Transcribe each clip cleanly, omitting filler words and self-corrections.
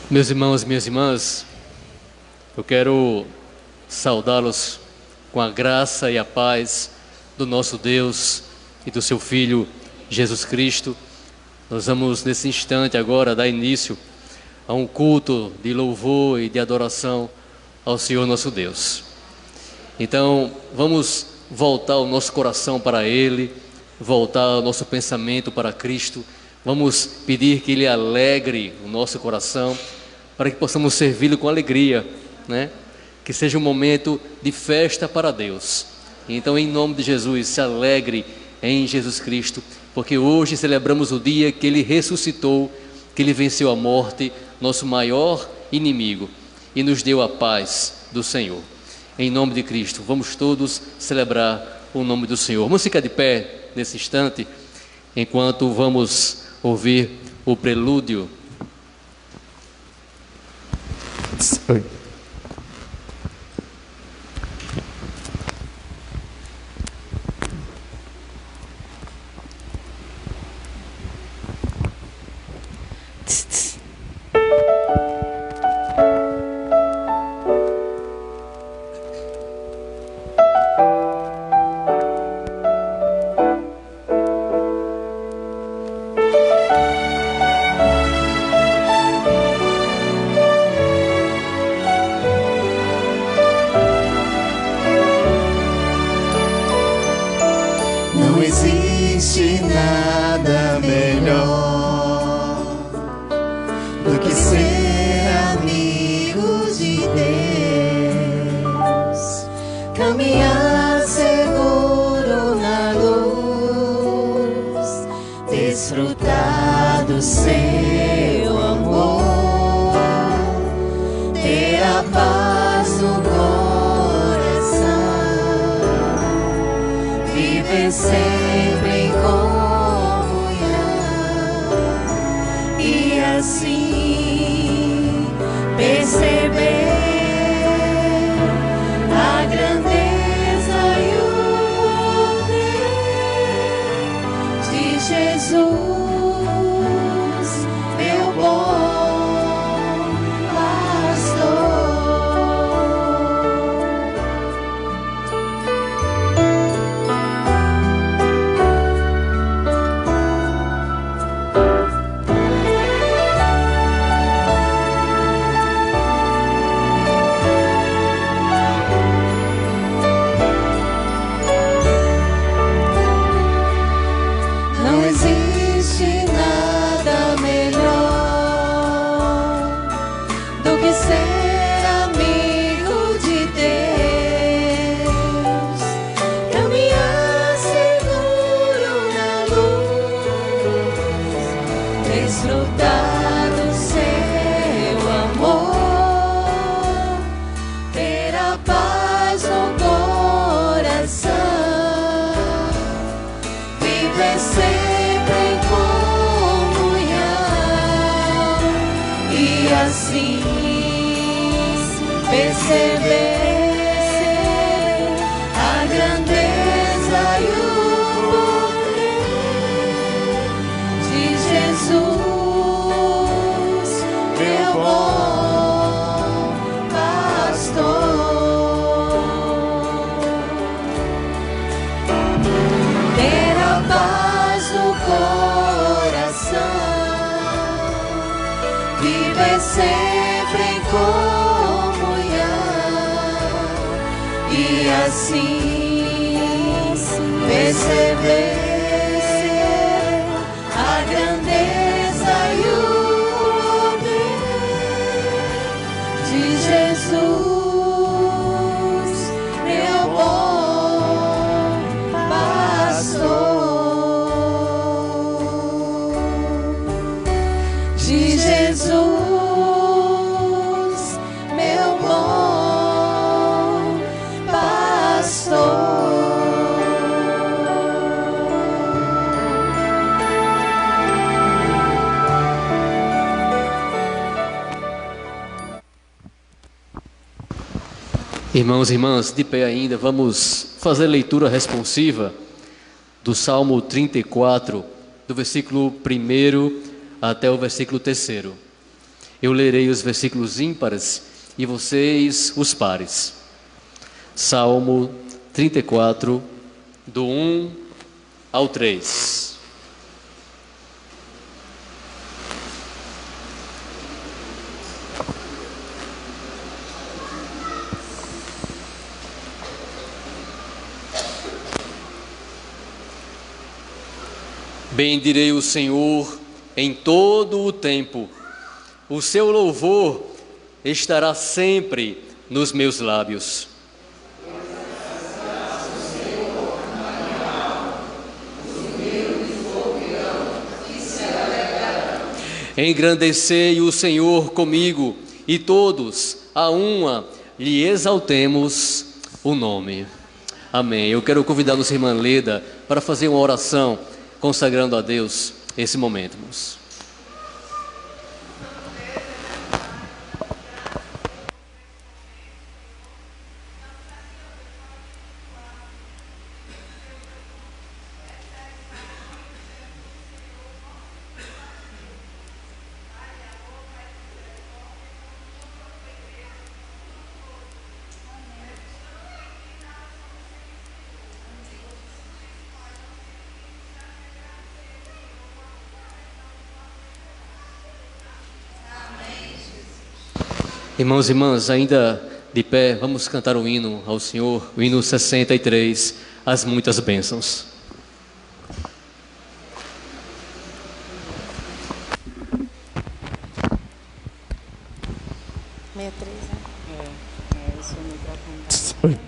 Meus irmãos e minhas irmãs, eu quero saudá-los com a graça e a paz do nosso Deus e do seu Filho Jesus Cristo. Nós vamos nesse instante agora dar início a um culto de louvor e de adoração ao Senhor nosso Deus. Então vamos voltar o nosso coração para Ele, voltar o nosso pensamento para Cristo. Vamos pedir que Ele alegre o nosso coração, para que possamos servi-lo com alegria, né? Que seja um momento de festa para Deus. Então, em nome de Jesus, se alegre em Jesus Cristo, porque hoje celebramos o dia que Ele ressuscitou, que Ele venceu a morte, nosso maior inimigo, e nos deu a paz do Senhor. Em nome de Cristo, vamos todos celebrar o nome do Senhor. Vamos ficar de pé nesse instante, enquanto vamos ouvir o prelúdio. Oi. Não existe nada melhor do que ser amigo de Deus, caminhar seguro na luz, desfrutar do seu amor, ter a paz no coração, viver sempre em comunhão e assim perceber a grandeza e o poder de Jesus, meu bom pastor. Não existe nada melhor do que ser amigo de Deus, caminhar seguro na luz, desfrutar do seu amor, ter a paz no coração, viver sempre em comunhão e assim perceber a grandeza e o poder de Jesus, meu bom pastor. Ter a paz no coração, viver sempre em comunhão e assim perceber a grandeza e o poder de Jesus, meu bom pastor, de Jesus, meu bom pastor. Irmãos e irmãs, de pé ainda, vamos fazer leitura responsiva do Salmo 34, do versículo 1 até o versículo 3. Eu lerei os versículos ímpares e vocês os pares. Salmo 34, do 1 ao 3. Bendirei o Senhor em todo o tempo. O seu louvor estará sempre nos meus lábios. Engrandecei o Senhor comigo, e todos, a uma, lhe exaltemos o nome. Amém. Eu quero convidar a nossa irmã Leda para fazer uma oração consagrando a Deus esse momento, irmãos. Irmãos e irmãs, ainda de pé, vamos cantar o hino ao Senhor, o hino 63, As Muitas Bênçãos. Oi.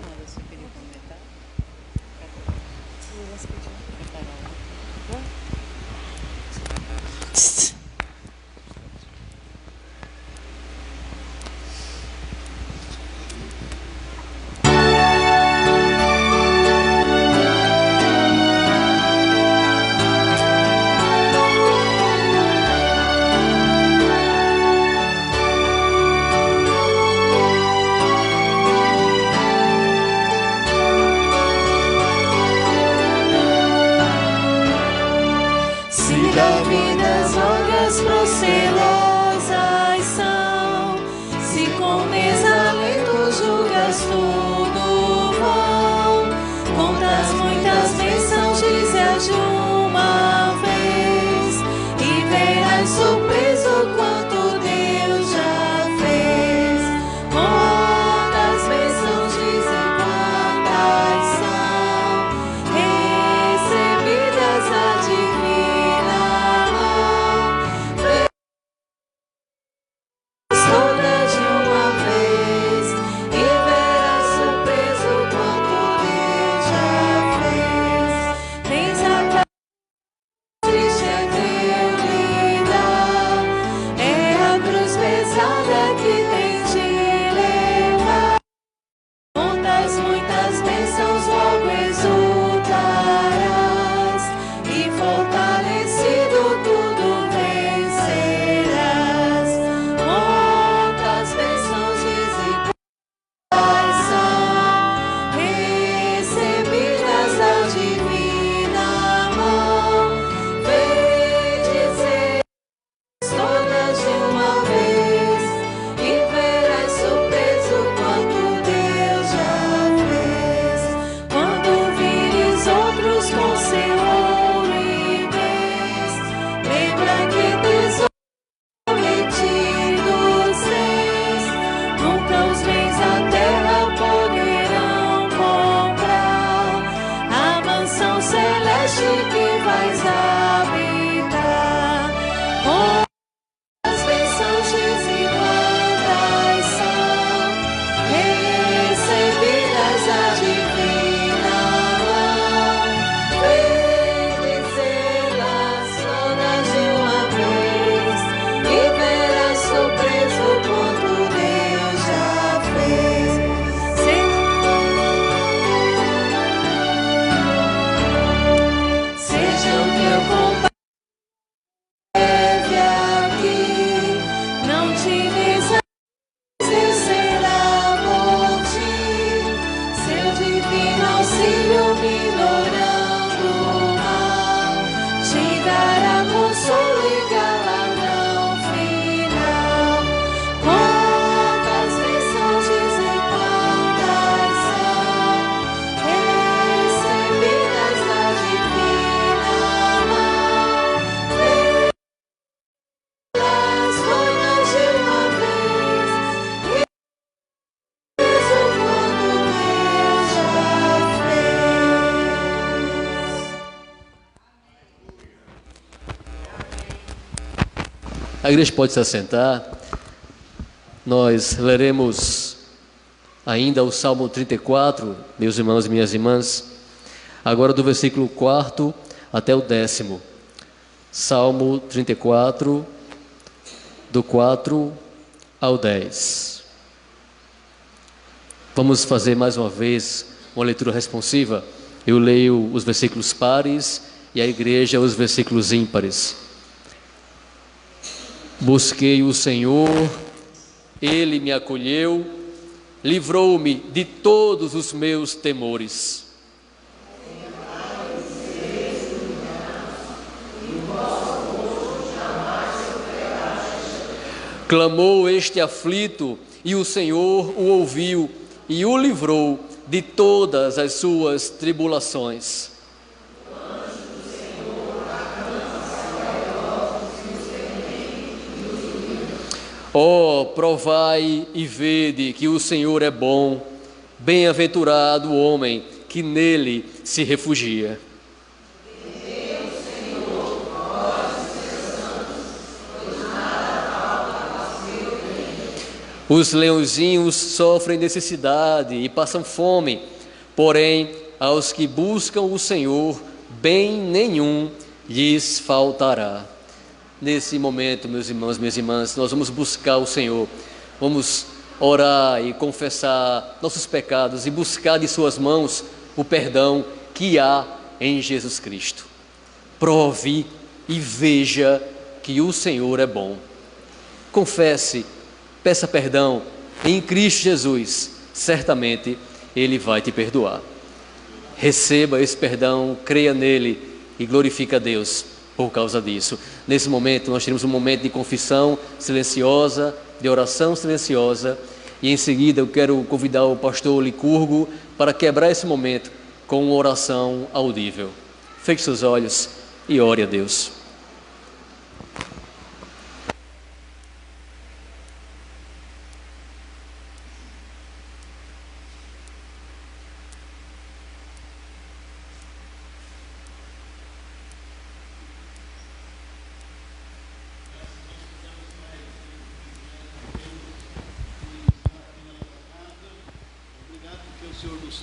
Consolo e galardão final. A igreja pode se assentar. Nós leremos ainda o Salmo 34, meus irmãos e minhas irmãs, agora do versículo 4 até o 10º. Salmo 34, do 4 ao 10. Vamos fazer mais uma vez uma leitura responsiva. Eu leio os versículos pares e a igreja os versículos ímpares. Busquei o Senhor, Ele me acolheu, livrou-me de todos os meus temores. Clamou este aflito, e o Senhor o ouviu e o livrou de todas as suas tribulações. Ó, provai e vede que o Senhor é bom, bem-aventurado o homem que nele se refugia. Os leãozinhos sofrem necessidade e passam fome, porém, aos que buscam o Senhor, bem nenhum lhes faltará. Nesse momento, meus irmãos, minhas irmãs, nós vamos buscar o Senhor, vamos orar e confessar nossos pecados e buscar de suas mãos o perdão que há em Jesus Cristo. Prove e veja que o Senhor é bom. Confesse, peça perdão em Cristo Jesus, certamente Ele vai te perdoar. Receba esse perdão, creia nele e glorifique a Deus por causa disso. Nesse momento nós teremos um momento de confissão silenciosa, de oração silenciosa, e em seguida eu quero convidar o pastor Licurgo para quebrar esse momento com uma oração audível. Feche seus olhos e ore a Deus.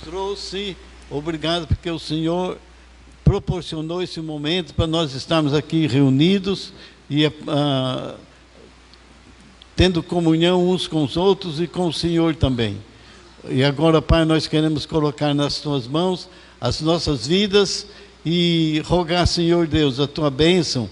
Trouxe, obrigado porque o Senhor proporcionou esse momento para nós estarmos aqui reunidos e tendo comunhão uns com os outros e com o Senhor também. E agora, Pai, nós queremos colocar nas Tuas mãos as nossas vidas e rogar, Senhor Deus, a Tua bênção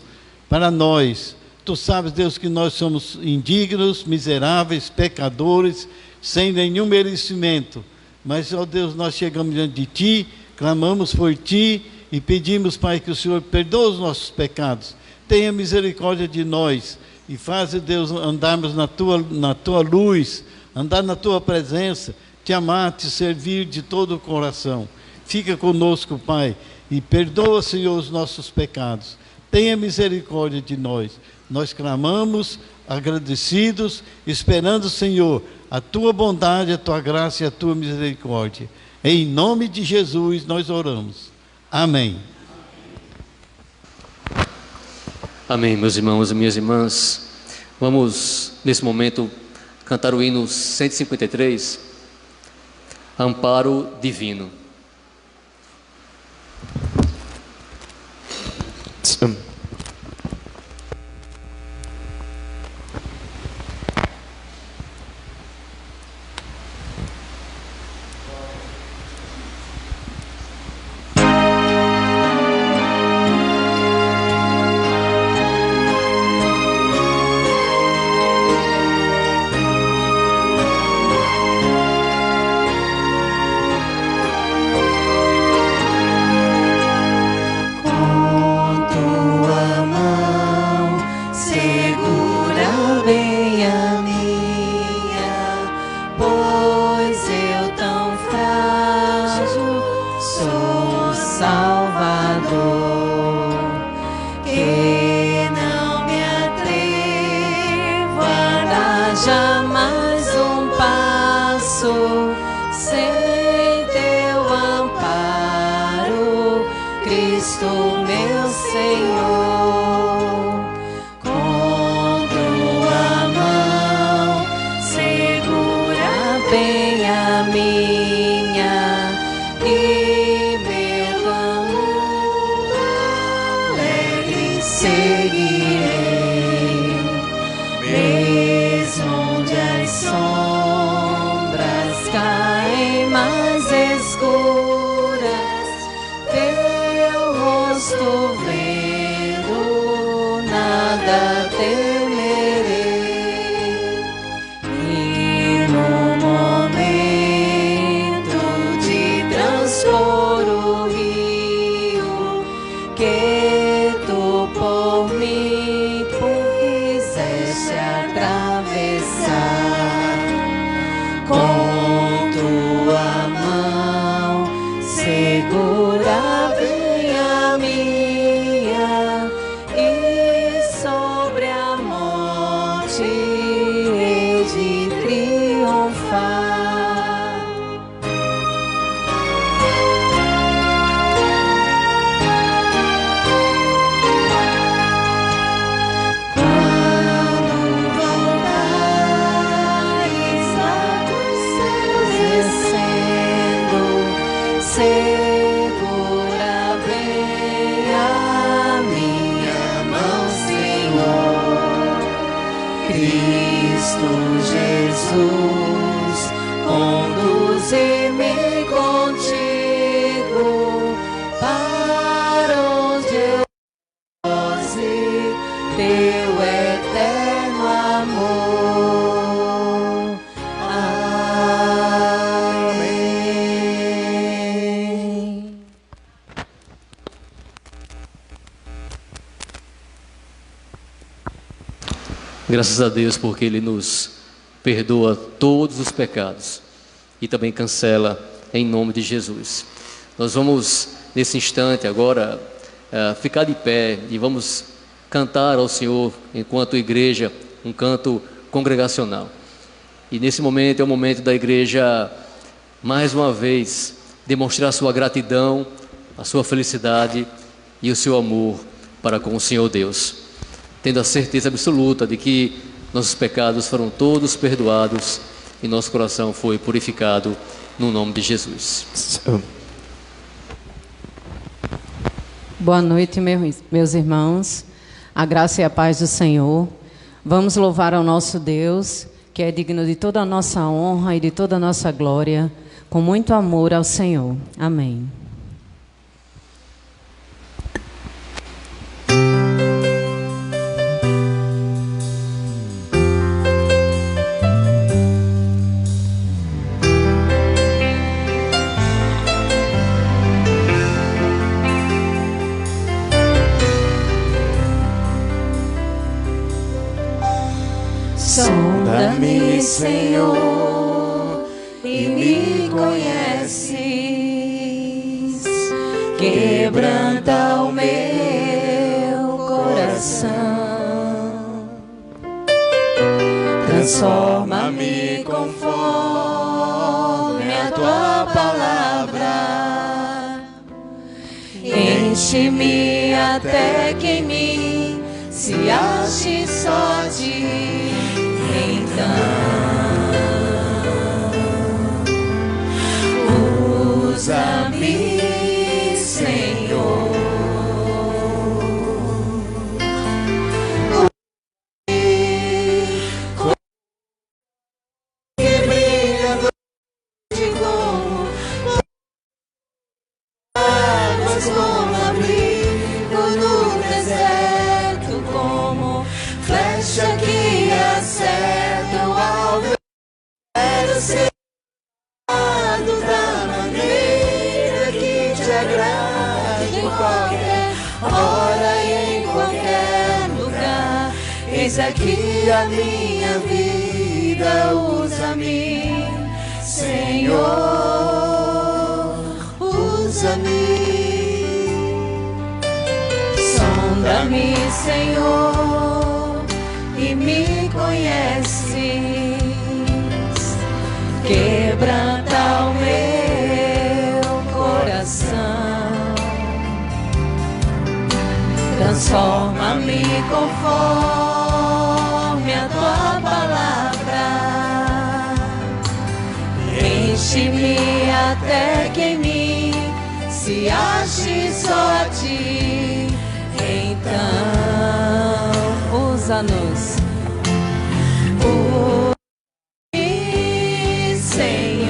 para nós. Tu sabes, Deus, que nós somos indignos, miseráveis, pecadores, sem nenhum merecimento. Mas, ó Deus, nós chegamos diante de Ti, clamamos por Ti e pedimos, Pai, que o Senhor perdoe os nossos pecados. Tenha misericórdia de nós e faça, Deus, andarmos na tua luz, andar na Tua presença, Te amar, Te servir de todo o coração. Fica conosco, Pai, e perdoa, Senhor, os nossos pecados. Tenha misericórdia de nós. Nós clamamos, agradecidos, esperando, Senhor, a Tua bondade, a Tua graça e a Tua misericórdia. Em nome de Jesus nós oramos. Amém. Amém, meus irmãos e minhas irmãs. Vamos, nesse momento, cantar o hino 153, Amparo Divino. Com tua seguirei, mesmo onde as sombras caem mais escuras, teu rosto vendo, nada temerei. E no momento de transpor o rio que tu por mim quiseste atravessar, com tua mão segura bem a minha, e sobre a morte hei de triunfar. Quando voltares lá dos céus descendo, segura bem a minha mão, Senhor. Cristo Jesus, conduze-me contigo para onde eu goze teu eterno amor. Amém. Graças a Deus, porque Ele nos perdoa todos os pecados e também cancela em nome de Jesus. Nós vamos, nesse instante agora, ficar de pé e vamos cantar ao Senhor, enquanto igreja, um canto congregacional. E nesse momento é o momento da igreja, mais uma vez, demonstrar a sua gratidão, a sua felicidade e o seu amor para com o Senhor Deus, tendo a certeza absoluta de que nossos pecados foram todos perdoados e nosso coração foi purificado no nome de Jesus. Boa noite, meus irmãos. A graça e a paz do Senhor. Vamos louvar ao nosso Deus, que é digno de toda a nossa honra e de toda a nossa glória, com muito amor ao Senhor. Amém. Sonda-me, Senhor, e me conheces, quebranta o meu coração, transforma-me conforme a tua palavra, enche-me até que em mim se ache só ti. Usa-me, Senhor, que brilha a noite como águas, como abrigo no deserto, como flecha que acerta o alvo. Quero ser da maneira que te agrade, em qualquer hora e em qualquer lugar. Eis aqui a minha vida, usa-me, Senhor, usa-me. Sonda-me, Senhor, e me conheces, quebranta o meu coração, transforma-me conforme a tua palavra, enche-me até que em mim se ache só a ti. Então Usa-nos.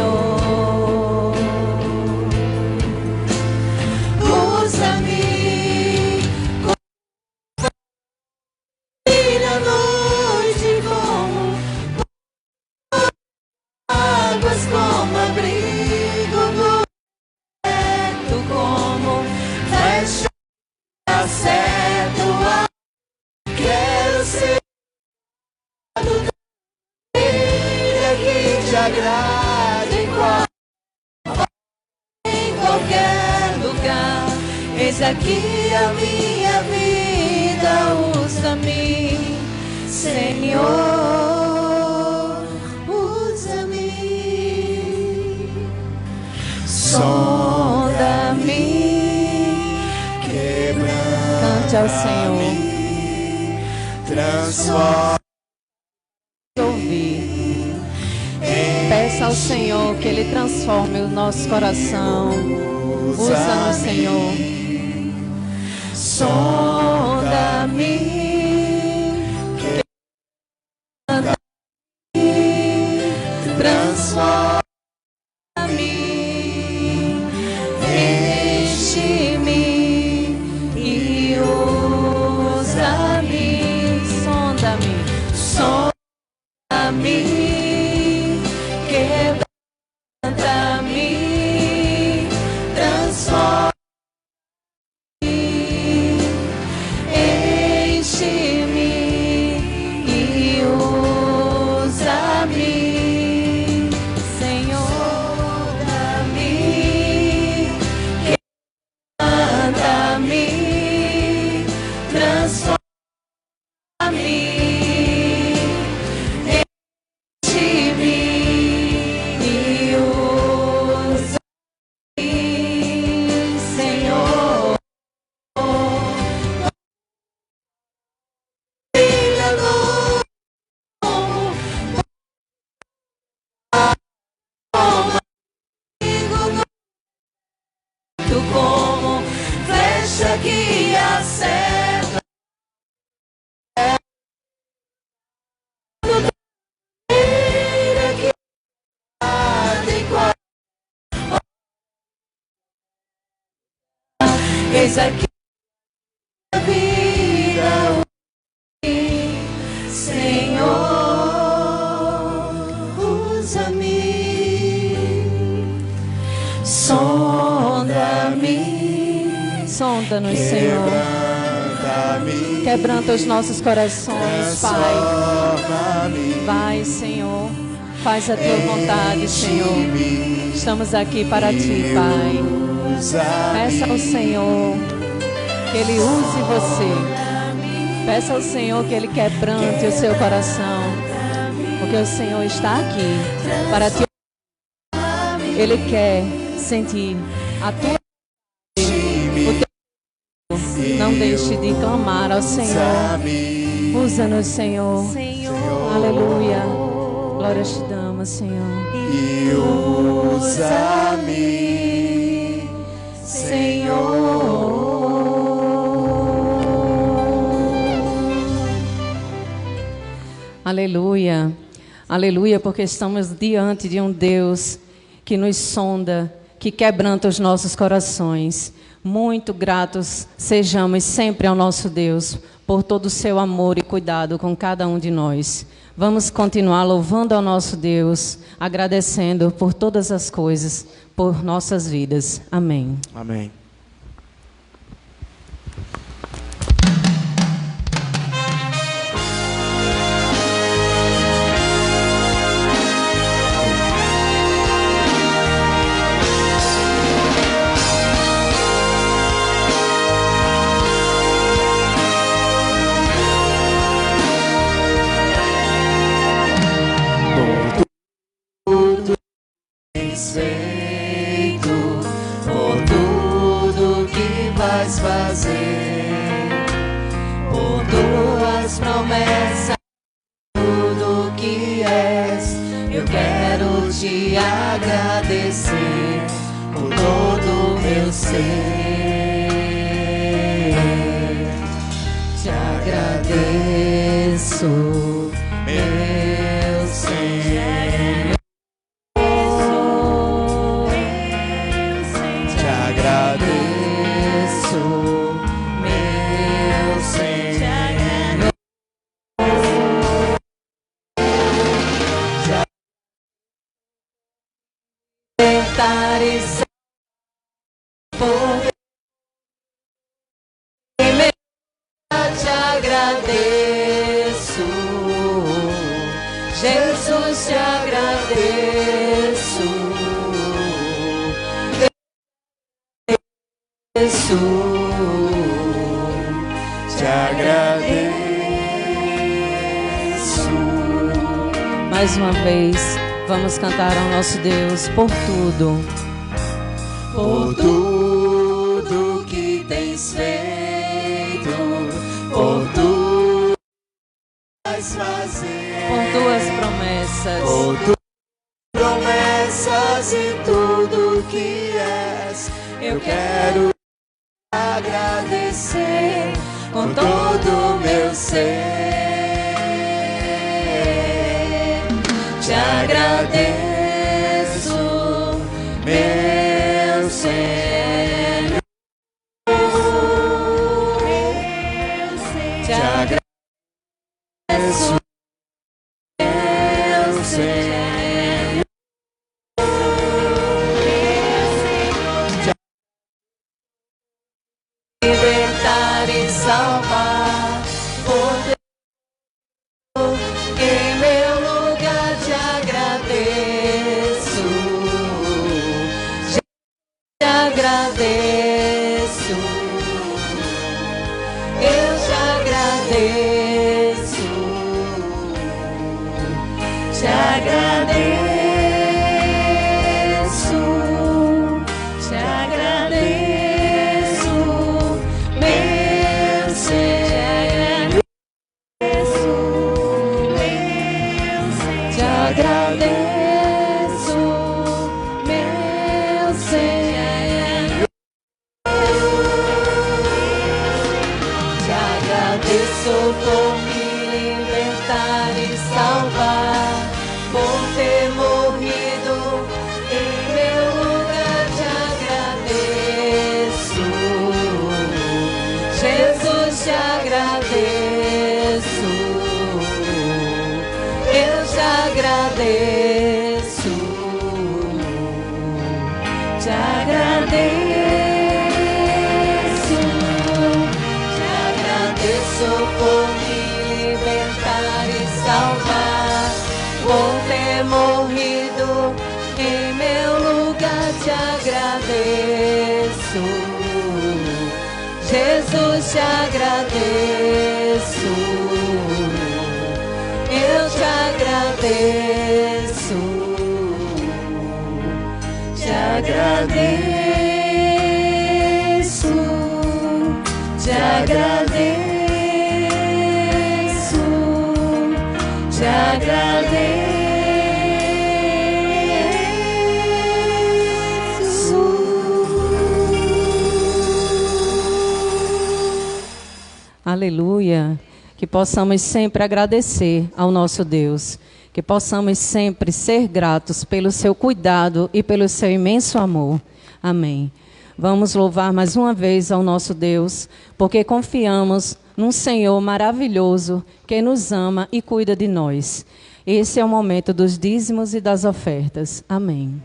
Senhor, usa-me como brilha a noite, como águas, como abrigo no vento, como flecha acerto. Quero ser que te agrade em qualquer lugar. Eis aqui a minha vida, usa-me, Senhor, usa-me, sonda-me, quebranta-me, Cante ao Senhor. transforma. Ouvir. Peça ao Senhor que Ele transforme o nosso coração. Usa-nos, Senhor. Sonda-me, transforma-me, enche-me e usa-me. Sonda-me. Sonda-me, quebranta-me, transforma-me, enche-me e usa-me, Senhor. sonda-me, quebranta-me, transforma-me. Como flecha que acerta, que arde eis aqui a vida, Senhor, usa-me, sonda-me, Sonda-nos, Senhor. Quebranta os nossos corações, Pai. Vai, Senhor. Faz a tua vontade, Senhor. Estamos aqui para ti, Pai. Peça ao Senhor que Ele use você. Peça ao Senhor que Ele quebrante o seu coração. Porque o Senhor está aqui para te ouvir. Ele quer sentir a tua vontade. Não deixe de clamar ao Senhor. Usa-nos, Senhor. Aleluia. Glória te damos, Senhor. e usa-me, Senhor. Aleluia. Aleluia, porque estamos diante de um Deus que nos sonda, que quebranta os nossos corações. Muito gratos sejamos sempre ao nosso Deus por todo o seu amor e cuidado com cada um de nós. Vamos continuar louvando ao nosso Deus, agradecendo por todas as coisas, por nossas vidas. Amém. Amém. Feito por tudo que vais fazer, por tuas promessas, tudo que és. Eu quero te agradecer por todo o meu ser. Te agradeço. meu Senhor. Te agradeço, meu Senhor. Libertar e por te agradeço, Jesus, te agradeço, te agradeço. Mais uma vez, vamos cantar ao nosso Deus por tudo. Por tudo que tens feito, por tudo que vais fazer, Por tuas promessas, por tuas promessas e tudo que és, eu quero agradecer com todo o meu ser. Te agradeço, meu Senhor. Te agradeço, meu Senhor. Libertar e salvar, poder em meu lugar te agradeço, te agradeço, eu te agradeço, te agradeço, te agradeço, meu Senhor. Te agradeço, meu Senhor. Te agradeço por me libertar e salvar, por ter morrido em meu lugar. Te agradeço, Jesus, te agradeço, eu te agradeço, te agradeço, te agradeço por me libertar e salvar, por ter morrido em meu lugar. Te agradeço, Jesus, te agradeço, eu te agradeço, te agradeço, te agradeço, te agradeço. aleluia, que possamos sempre agradecer ao nosso Deus, que possamos sempre ser gratos pelo seu cuidado e pelo seu imenso amor. Amém. Vamos louvar mais uma vez ao nosso Deus, porque confiamos num Senhor maravilhoso que nos ama e cuida de nós. Esse é o momento dos dízimos e das ofertas. Amém.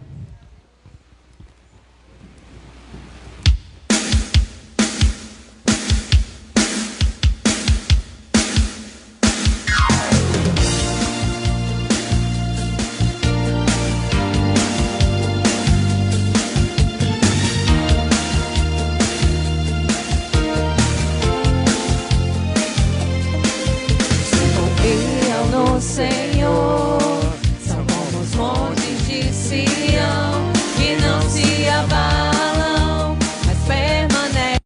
Senhor, são como os montes de Sião, que não se abalam, mas permanecem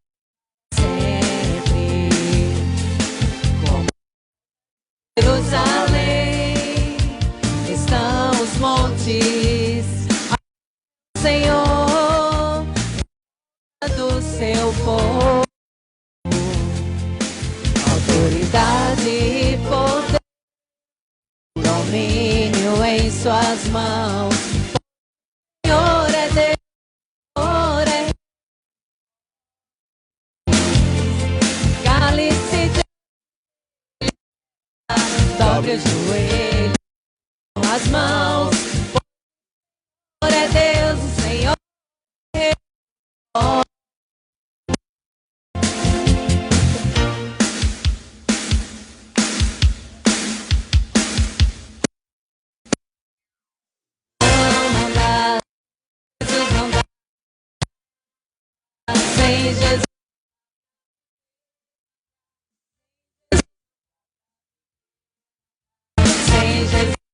sempre. Como Jerusalém estão os montes, Senhor, do seu povo, autoridade e poder. domínio em suas mãos. Senhor é Deus, Senhor é cálice de dobre o joelho com as mãos. Senhor é Deus, o Senhor é Rei. Sem Jesus, sem Jesus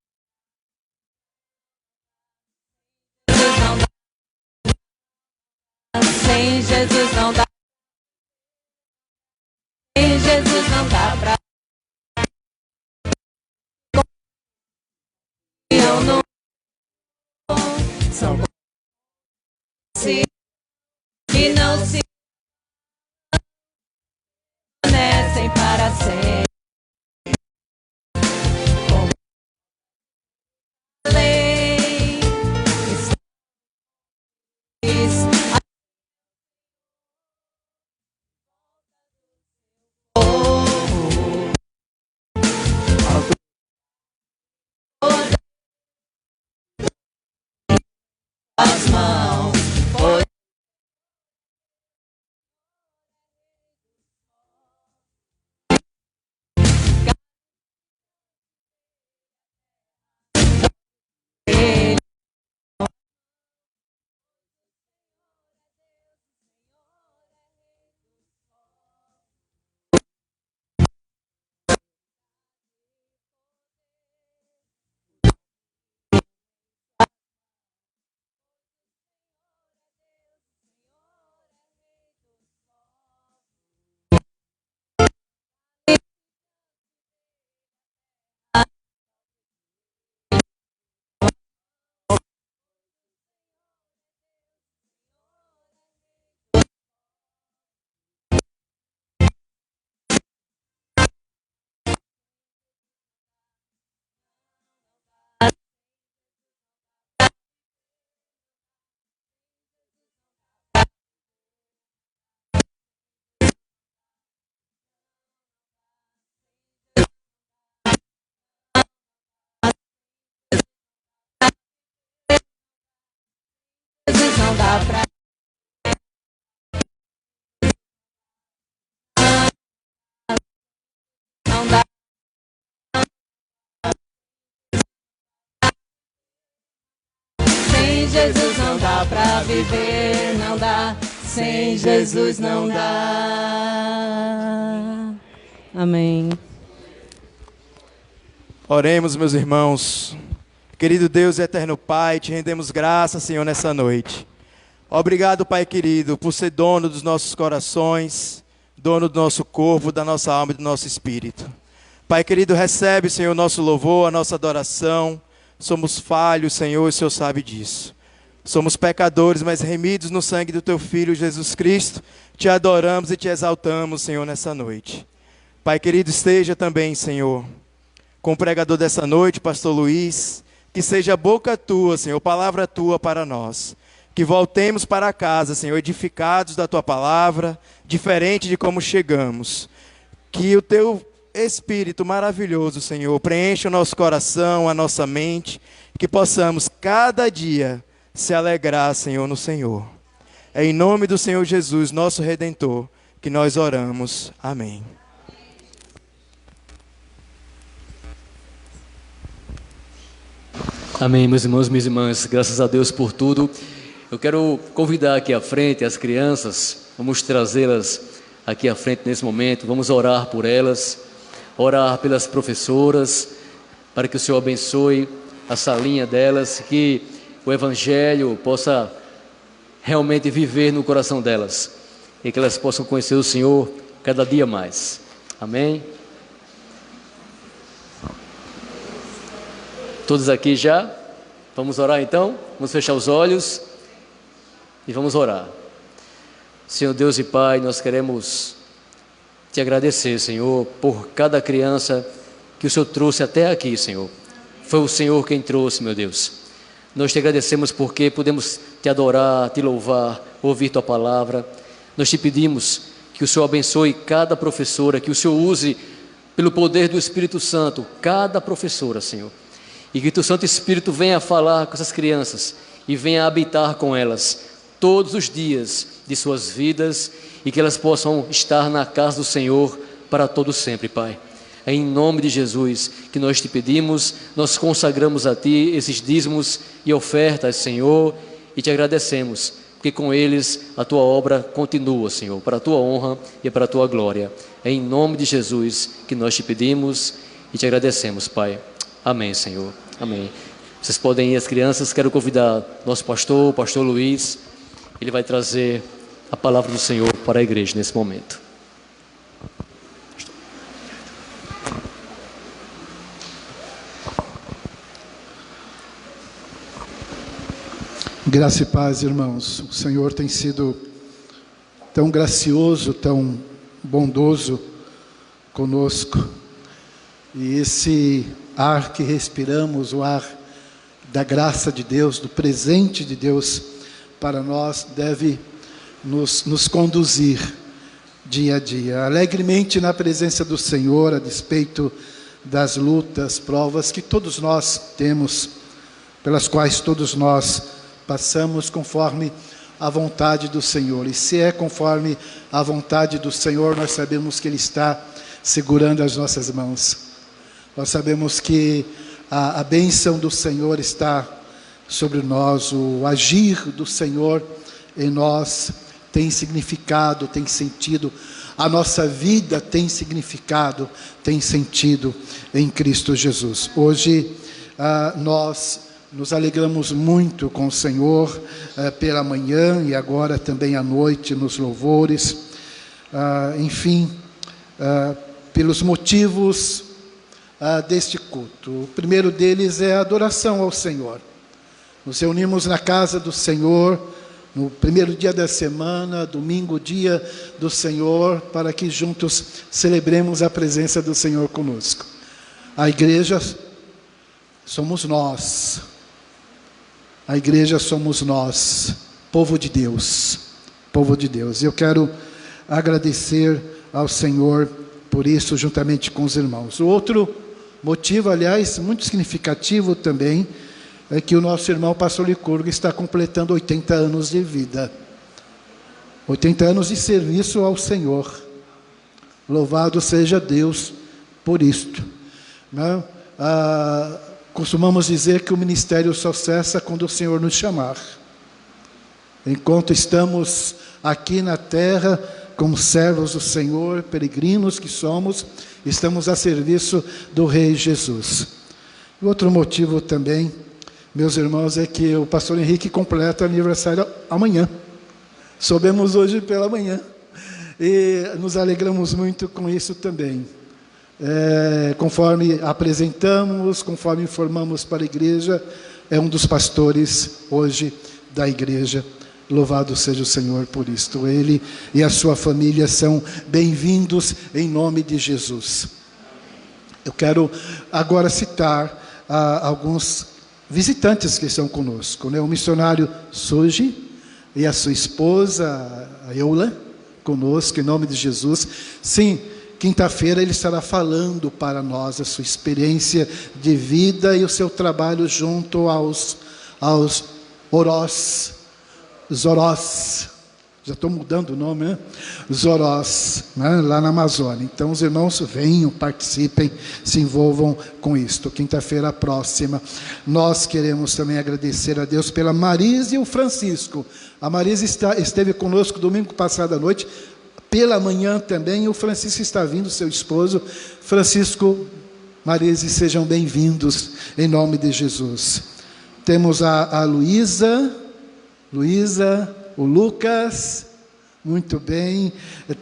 não dá. Sem Jesus não dá. Sem Jesus não dá pra. Eu não são se que não se permanecem para sempre. Como a lei diz, as mãos, pois Ele Jesus não dá pra. Não dá. Sem Jesus não dá pra viver, não dá. Sem Jesus não dá. Amém. Oremos, meus irmãos. Querido Deus e eterno Pai, te rendemos graças, Senhor, nessa noite. Obrigado, Pai querido, por ser dono dos nossos corações, dono do nosso corpo, da nossa alma e do nosso espírito. Pai querido, recebe, Senhor, o nosso louvor, a nossa adoração. Somos falhos, Senhor, e o Senhor sabe disso. Somos pecadores, mas remidos no sangue do Teu Filho, Jesus Cristo. Te adoramos e te exaltamos, Senhor, nessa noite. Pai querido, esteja também, Senhor, com o pregador dessa noite, Pastor Luiz. Que seja a boca Tua, Senhor, palavra Tua para nós. Que voltemos para casa, Senhor, edificados da Tua palavra, diferente de como chegamos. Que o Teu Espírito maravilhoso, Senhor, preencha o nosso coração, a nossa mente. Que possamos cada dia se alegrar, Senhor, no Senhor. É em nome do Senhor Jesus, nosso Redentor, que nós oramos. Amém. Amém, meus irmãos e minhas irmãs, graças a Deus por tudo. Eu quero convidar aqui à frente as crianças, vamos trazê-las aqui à frente nesse momento, vamos orar por elas, orar pelas professoras, para que o Senhor abençoe a salinha delas, que o Evangelho possa realmente viver no coração delas, e que elas possam conhecer o Senhor cada dia mais. Amém? Todos aqui já? Vamos orar então? Vamos fechar os olhos e vamos orar. Senhor Deus e Pai, nós queremos Te agradecer, Senhor, por cada criança que o Senhor trouxe até aqui, Senhor. foi o Senhor quem trouxe, meu Deus. Nós te agradecemos porque podemos te adorar, te louvar, ouvir tua palavra. Nós te pedimos que o Senhor abençoe cada professora, que o Senhor use, pelo poder do Espírito Santo, cada professora, Senhor. E que teu Santo Espírito venha falar com essas crianças e venha habitar com elas todos os dias de suas vidas e que elas possam estar na casa do Senhor para todo sempre, Pai. É em nome de Jesus que nós te pedimos, nós consagramos a Ti esses dízimos e ofertas, Senhor, e te agradecemos, porque com eles a Tua obra continua, Senhor, para a Tua honra e para a Tua glória. É em nome de Jesus que nós te pedimos e te agradecemos, Pai. Amém, Senhor. Amém. Vocês podem ir, as crianças. Quero convidar nosso pastor, o pastor Luiz. Ele vai trazer a palavra do Senhor para a igreja nesse momento. Graça e paz, irmãos. O Senhor tem sido tão gracioso, tão bondoso conosco. E esse ar que respiramos, o ar da graça de Deus, do presente de Deus para nós, deve nos conduzir dia a dia, alegremente na presença do Senhor, a despeito das lutas, provas que todos nós temos, pelas quais todos nós passamos conforme a vontade do Senhor. E se é conforme a vontade do Senhor, nós sabemos que Ele está segurando as nossas mãos. Nós sabemos que a bênção do Senhor está sobre nós, o agir do Senhor em nós tem significado, tem sentido. A nossa vida tem significado, tem sentido em Cristo Jesus. Hoje nós nos alegramos muito com o Senhor pela manhã e agora também à noite nos louvores. Enfim, pelos motivos deste culto. O primeiro deles é a adoração ao Senhor. Nos reunimos na casa do Senhor no primeiro dia da semana, domingo, dia do Senhor, para que juntos celebremos a presença do Senhor conosco. A igreja somos nós. A igreja somos nós, povo de Deus. Povo de Deus. Eu quero agradecer ao Senhor por isso, juntamente com os irmãos. O outro motivo, aliás, muito significativo também, é que o nosso irmão pastor Licurgo está completando 80 anos de vida. 80 anos de serviço ao Senhor. Louvado seja Deus por isto. Né? Costumamos dizer que o ministério só cessa quando o Senhor nos chamar. Enquanto estamos aqui na terra, como servos do Senhor, peregrinos que somos, estamos a serviço do Rei Jesus. E outro motivo também, meus irmãos, é que o pastor Henrique completa aniversário amanhã. Soubemos hoje pela manhã. E nos alegramos muito com isso também. Conforme apresentamos, conforme informamos para a igreja, é um dos pastores hoje da igreja. Louvado seja o Senhor por isto. Ele e a sua família são bem-vindos em nome de Jesus. Eu quero agora citar alguns visitantes que estão conosco, né? O missionário Suji e a sua esposa, a Eula, conosco, em nome de Jesus. Sim, quinta-feira ele estará falando para nós a sua experiência de vida e o seu trabalho junto aos Zorós, já estou mudando o nome, né? Zorós, né? Lá na Amazônia. Então os irmãos venham, participem, se envolvam com isto. Quinta-feira próxima, nós queremos também agradecer a Deus pela Marise e o Francisco. A Marise esteve conosco domingo passado à noite, pela manhã também, e o Francisco está vindo, seu esposo. Francisco, Marise, sejam bem-vindos em nome de Jesus. Temos a Luísa, o Lucas, muito bem.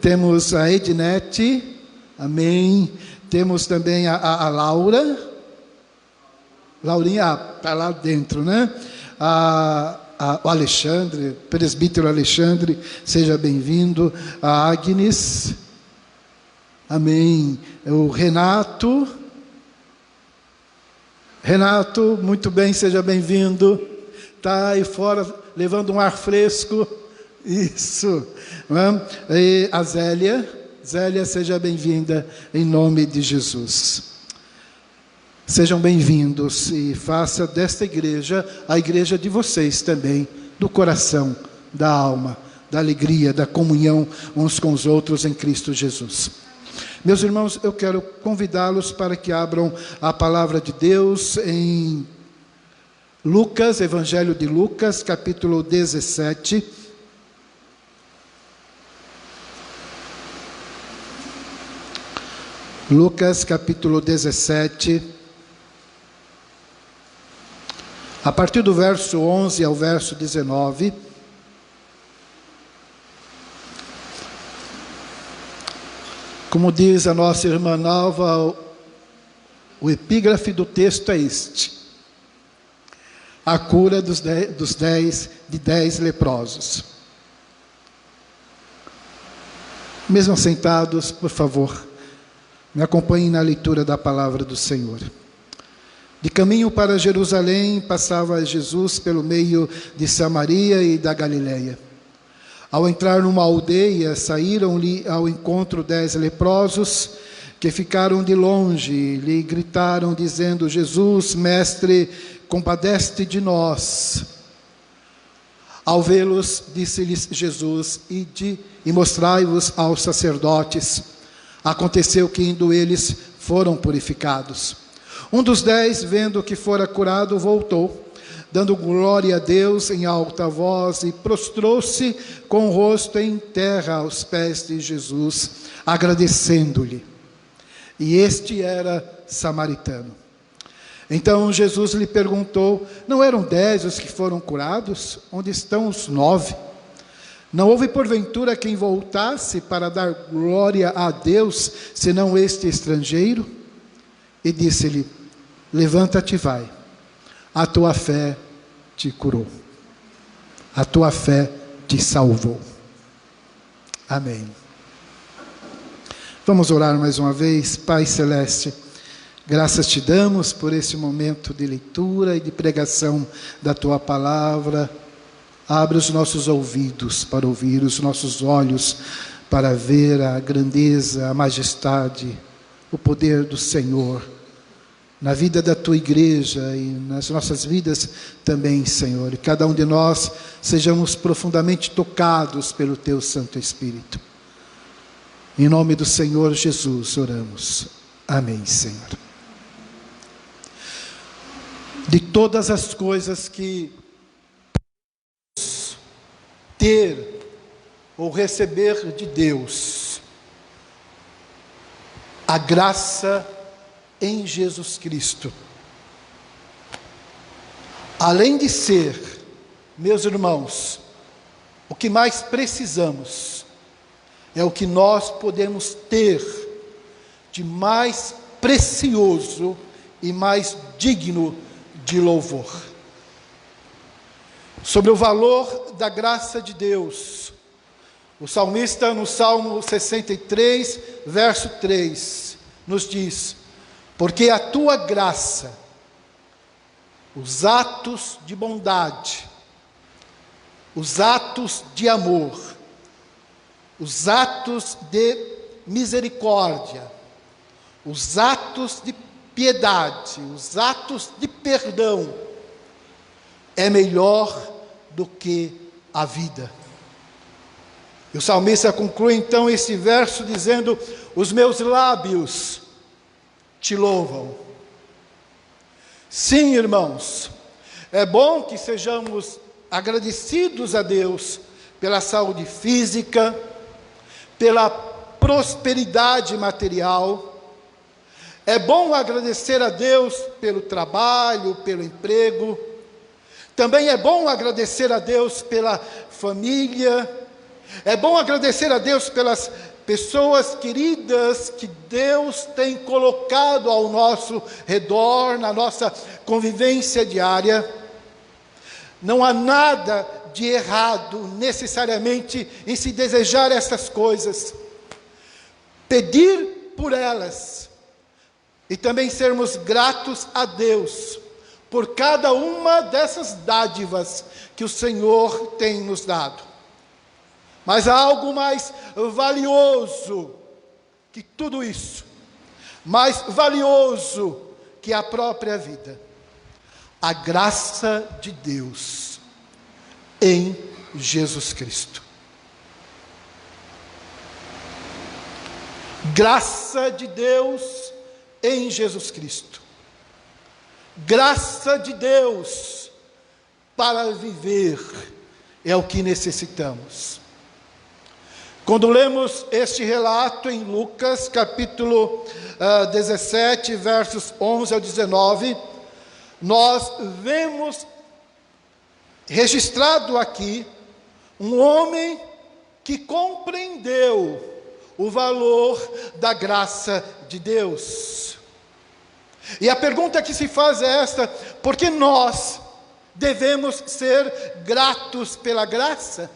Temos a Ednete, amém. Temos também a Laura, Laurinha, está lá dentro, né? O Alexandre, presbítero Alexandre, seja bem-vindo. A Agnes, amém. O Renato, Renato, muito bem, seja bem-vindo. Está aí fora levando um ar fresco. Isso. E a Zélia, seja bem-vinda em nome de Jesus. Sejam bem-vindos e faça desta igreja a igreja de vocês também, do coração, da alma, da alegria, da comunhão uns com os outros em Cristo Jesus. Meus irmãos, eu quero convidá-los para que abram a palavra de Deus em Lucas, Evangelho de Lucas, capítulo 17. Lucas, capítulo 17. A partir do verso 11 ao verso 19. Como diz a nossa irmã Nalva, o epígrafe do texto é este: a cura de 10 leprosos. Mesmo sentados, por favor, me acompanhem na leitura da palavra do Senhor. De caminho para Jerusalém, passava Jesus pelo meio de Samaria e da Galileia. Ao entrar numa aldeia, saíram-lhe ao encontro 10 leprosos, que ficaram de longe, lhe gritaram, dizendo: Jesus, mestre, compadece-te de nós. Ao vê-los, disse-lhes Jesus: ide e mostrai-vos aos sacerdotes. Aconteceu que, indo eles, foram purificados. Um dos 10, vendo que fora curado, voltou, dando glória a Deus em alta voz, e prostrou-se com o rosto em terra aos pés de Jesus, agradecendo-lhe. E este era samaritano. Então Jesus lhe perguntou: não eram 10 os que foram curados? Onde estão os 9? Não houve porventura quem voltasse para dar glória a Deus, senão este estrangeiro? E disse-lhe: levanta-te e vai, a tua fé te curou, a tua fé te salvou. Amém. Vamos orar mais uma vez. Pai Celeste, graças te damos por esse momento de leitura e de pregação da tua palavra. Abre os nossos ouvidos para ouvir, os nossos olhos para ver a grandeza, a majestade, o poder do Senhor na vida da tua igreja e nas nossas vidas também, Senhor. E cada um de nós sejamos profundamente tocados pelo teu Santo Espírito. Em nome do Senhor Jesus oramos. Amém, Senhor. De todas as coisas que ter ou receber de Deus, a graça em Jesus Cristo, além de ser, meus irmãos, o que mais precisamos, é o que nós podemos ter de mais precioso e mais digno de louvor. Sobre o valor da graça de Deus, o salmista no Salmo 63, verso 3, nos diz: porque a tua graça, os atos de bondade, os atos de amor, os atos de misericórdia, os atos de piedade, os atos de perdão, é melhor do que a vida. E o salmista conclui então esse verso dizendo: os meus lábios te louvam. Sim, irmãos, é bom que sejamos agradecidos a Deus pela saúde física, pela prosperidade material. É bom agradecer a Deus pelo trabalho, pelo emprego. Também é bom agradecer a Deus pela família. É bom agradecer a Deus pelas pessoas queridas que Deus tem colocado ao nosso redor, na nossa convivência diária. Não há nada de errado necessariamente em se desejar essas coisas, pedir por elas, e também sermos gratos a Deus por cada uma dessas dádivas que o Senhor tem nos dado. Mas há algo mais valioso que tudo isso, mais valioso que a própria vida: a graça de Deus em Jesus Cristo. Graça de Deus em Jesus Cristo. Graça de Deus para viver é o que necessitamos. Quando lemos este relato em Lucas, capítulo 17, versos 11 ao 19, nós vemos registrado aqui um homem que compreendeu o valor da graça de Deus. E a pergunta que se faz é esta: por que nós devemos ser gratos pela graça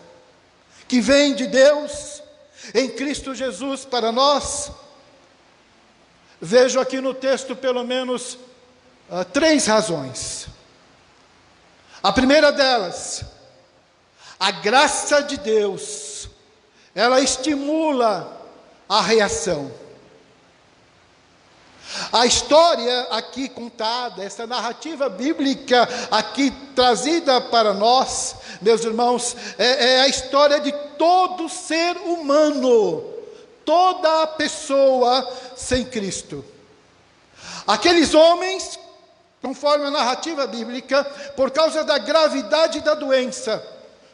que vem de Deus em Cristo Jesus para nós? Vejo aqui no texto pelo menos 3 razões. A primeira delas: a graça de Deus, ela estimula a reação. A história aqui contada, essa narrativa bíblica aqui trazida para nós, meus irmãos, é a história de todo ser humano, toda a pessoa sem Cristo. Aqueles homens, conforme a narrativa bíblica, por causa da gravidade da doença,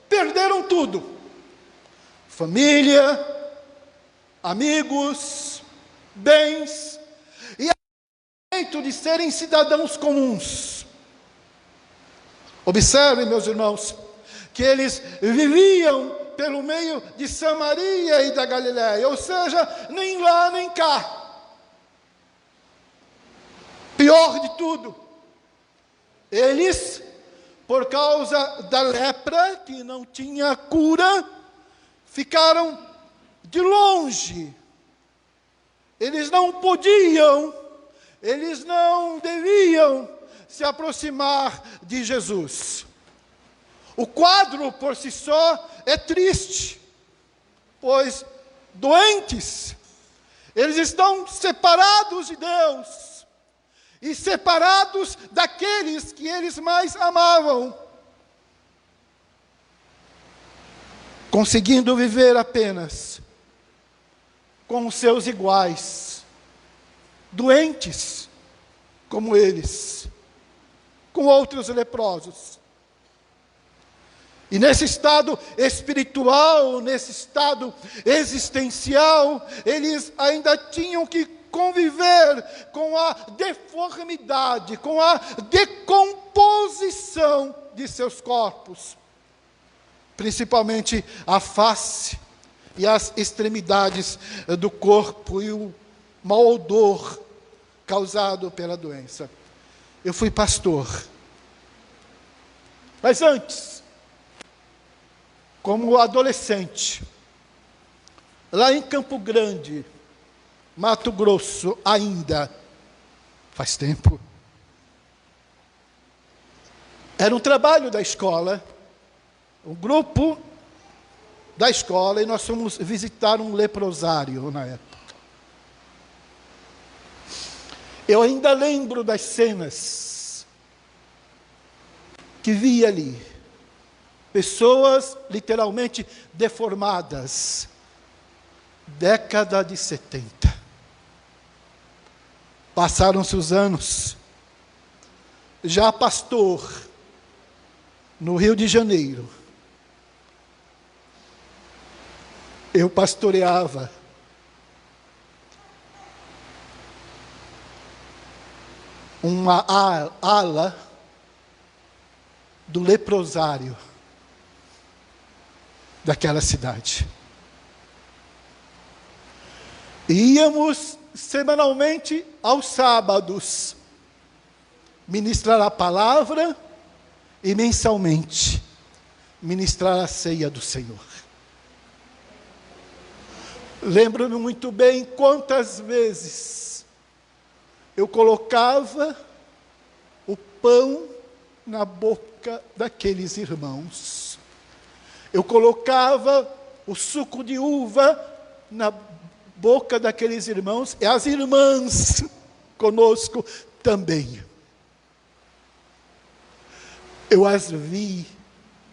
perderam tudo: família, amigos, bens, e a direito de serem cidadãos comuns. Observem, meus irmãos, que eles viviam pelo meio de Samaria e da Galiléia, ou seja, nem lá nem cá. Pior de tudo, eles, por causa da lepra, que não tinha cura, ficaram de longe. Eles não podiam, eles não deviam se aproximar de Jesus. O quadro por si só é triste, pois doentes, eles estão separados de Deus e separados daqueles que eles mais amavam, conseguindo viver apenas com os seus iguais, doentes como eles, com outros leprosos. E nesse estado espiritual, nesse estado existencial, eles ainda tinham que conviver com a deformidade, com a decomposição de seus corpos, principalmente a face e as extremidades do corpo, e o mau odor causado pela doença. Eu fui pastor, mas antes, como adolescente, lá em Campo Grande, Mato Grosso, ainda faz tempo, era um trabalho da escola, um grupo da escola, e nós fomos visitar um leprosário na época. Eu ainda lembro das cenas que vi ali. Pessoas literalmente deformadas. Década de 70. Passaram-se os anos. Já pastor no Rio de Janeiro, eu pastoreava uma ala do leprosário daquela cidade. Íamos semanalmente aos sábados ministrar a palavra e mensalmente ministrar a ceia do Senhor. Lembro-me muito bem quantas vezes eu colocava o pão na boca daqueles irmãos. Eu colocava o suco de uva na boca daqueles irmãos e as irmãs conosco também. Eu as vi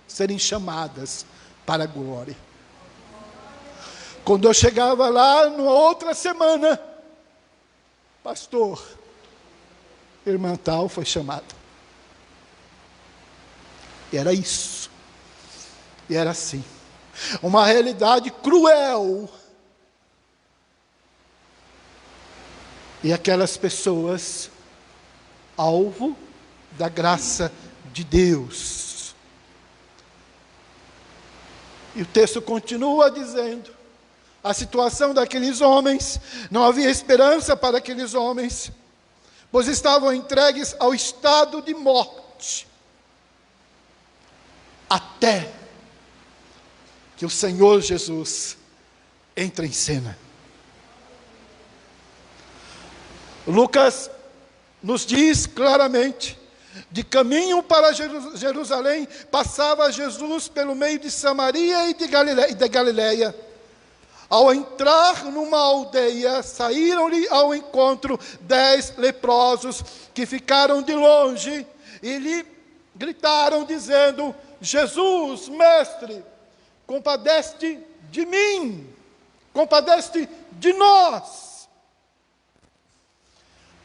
serem chamadas para a glória. Quando eu chegava lá, na outra semana, pastor, irmã tal foi chamada. E era isso. E era assim. Uma realidade cruel. E aquelas pessoas, alvo da graça de Deus. E o texto continua dizendo, a situação daqueles homens, não havia esperança para aqueles homens, pois estavam entregues ao estado de morte, até que o Senhor Jesus entre em cena. Lucas nos diz claramente, de caminho para Jerusalém, passava Jesus pelo meio de Samaria e de Galileia. Ao entrar numa aldeia, saíram-lhe ao encontro 10 leprosos, que ficaram de longe, e lhe gritaram, dizendo, Jesus, mestre, compadece-te de mim, compadece-te de nós.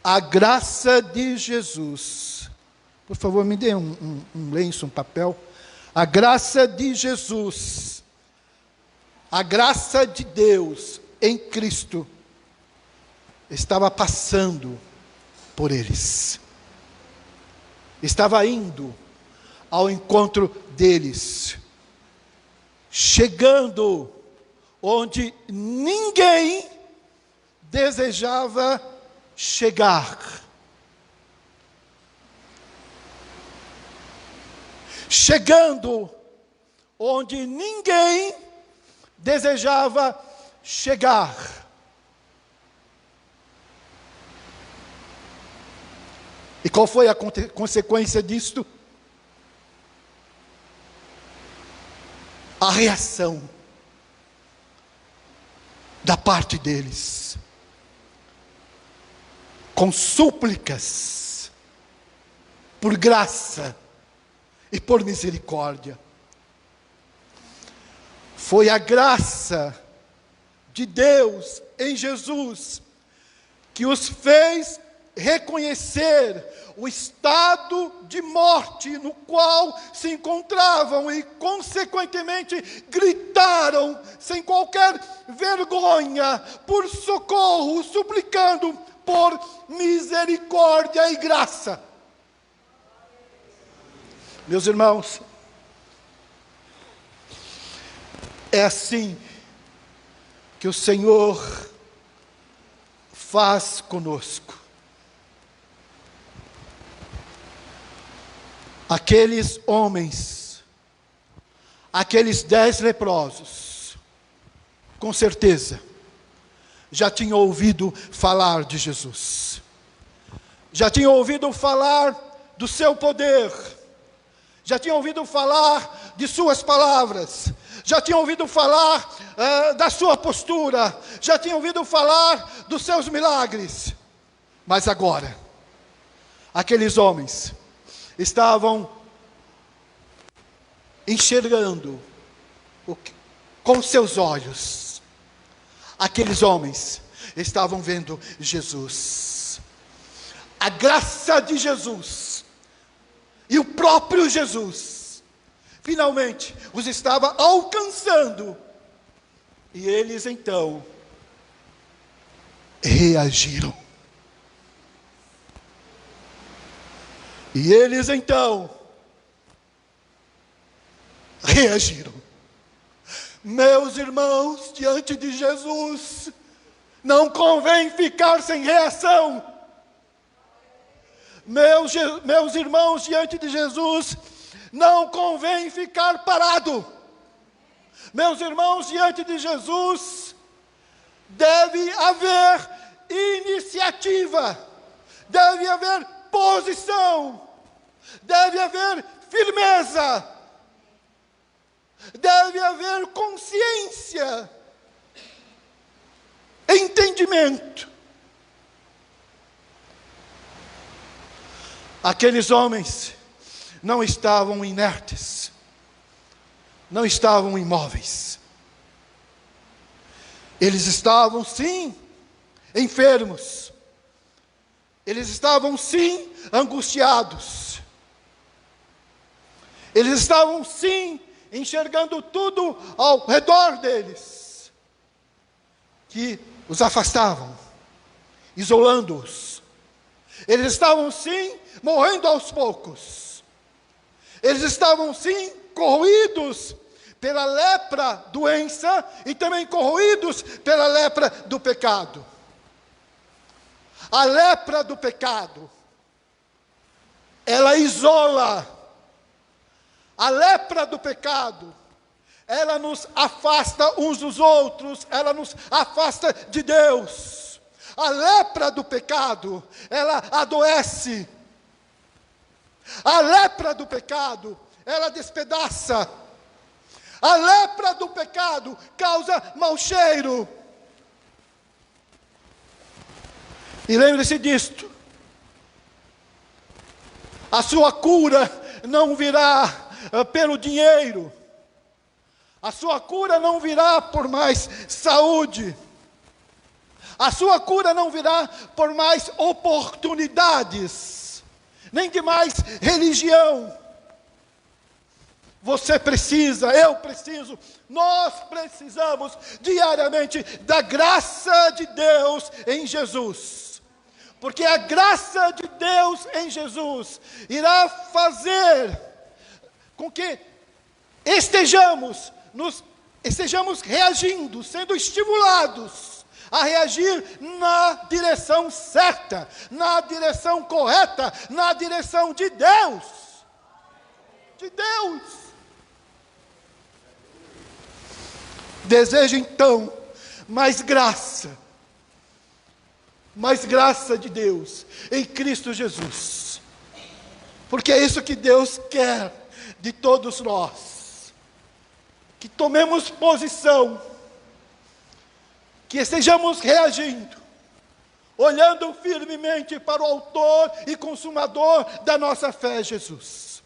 A graça de Jesus, por favor, me dê um lenço, um papel. A graça de Jesus, a graça de Deus em Cristo, estava passando por eles. Estava indo ao encontro deles. Chegando onde ninguém desejava chegar. Chegando onde ninguém desejava chegar. E qual foi a consequência disto? A reação da parte deles, com súplicas, por graça e por misericórdia. Foi a graça de Deus em Jesus que os fez reconhecer o estado de morte no qual se encontravam e, consequentemente, gritaram sem qualquer vergonha por socorro, suplicando por misericórdia e graça. Meus irmãos, é assim que o Senhor faz conosco. Aqueles homens, aqueles 10 leprosos, com certeza, já tinham ouvido falar de Jesus. Já tinham ouvido falar do seu poder. Já tinham ouvido falar de suas palavras. Já tinham ouvido falar da sua postura. Já tinham ouvido falar dos seus milagres. Mas agora, aqueles homens estavam enxergando com seus olhos. Aqueles homens estavam vendo Jesus. A graça de Jesus e o próprio Jesus finalmente os estava alcançando. E eles então reagiram. E eles então reagiram. Meus irmãos, diante de Jesus, não convém ficar sem reação. Meus irmãos, diante de Jesus, não convém ficar parado. Meus irmãos, diante de Jesus, deve haver iniciativa. deve haver posição, deve haver firmeza, deve haver consciência, entendimento. Aqueles homens não estavam inertes, não estavam imóveis. Eles estavam, sim, enfermos. Eles estavam, sim, angustiados. Eles estavam, sim, enxergando tudo ao redor deles, que os afastavam, isolando-os. Eles estavam, sim, morrendo aos poucos. Eles estavam, sim, corroídos pela lepra, doença, e também corroídos pela lepra do pecado. A lepra do pecado, ela isola. A lepra do pecado, ela nos afasta uns dos outros, ela nos afasta de Deus. A lepra do pecado, ela adoece. A lepra do pecado, ela despedaça. A lepra do pecado causa mau cheiro. E lembre-se disto: a sua cura não virá pelo dinheiro, a sua cura não virá por mais saúde, a sua cura não virá por mais oportunidades, nem de mais religião. Você precisa, eu preciso, nós precisamos diariamente da graça de Deus em Jesus. Porque a graça de Deus em Jesus irá fazer com que estejamos reagindo, sendo estimulados a reagir na direção certa, na direção correta, na direção de Deus. De Deus. Desejo então mais graça de Deus em Cristo Jesus, porque é isso que Deus quer de todos nós, que tomemos posição, que estejamos reagindo, olhando firmemente para o autor e consumador da nossa fé, Jesus.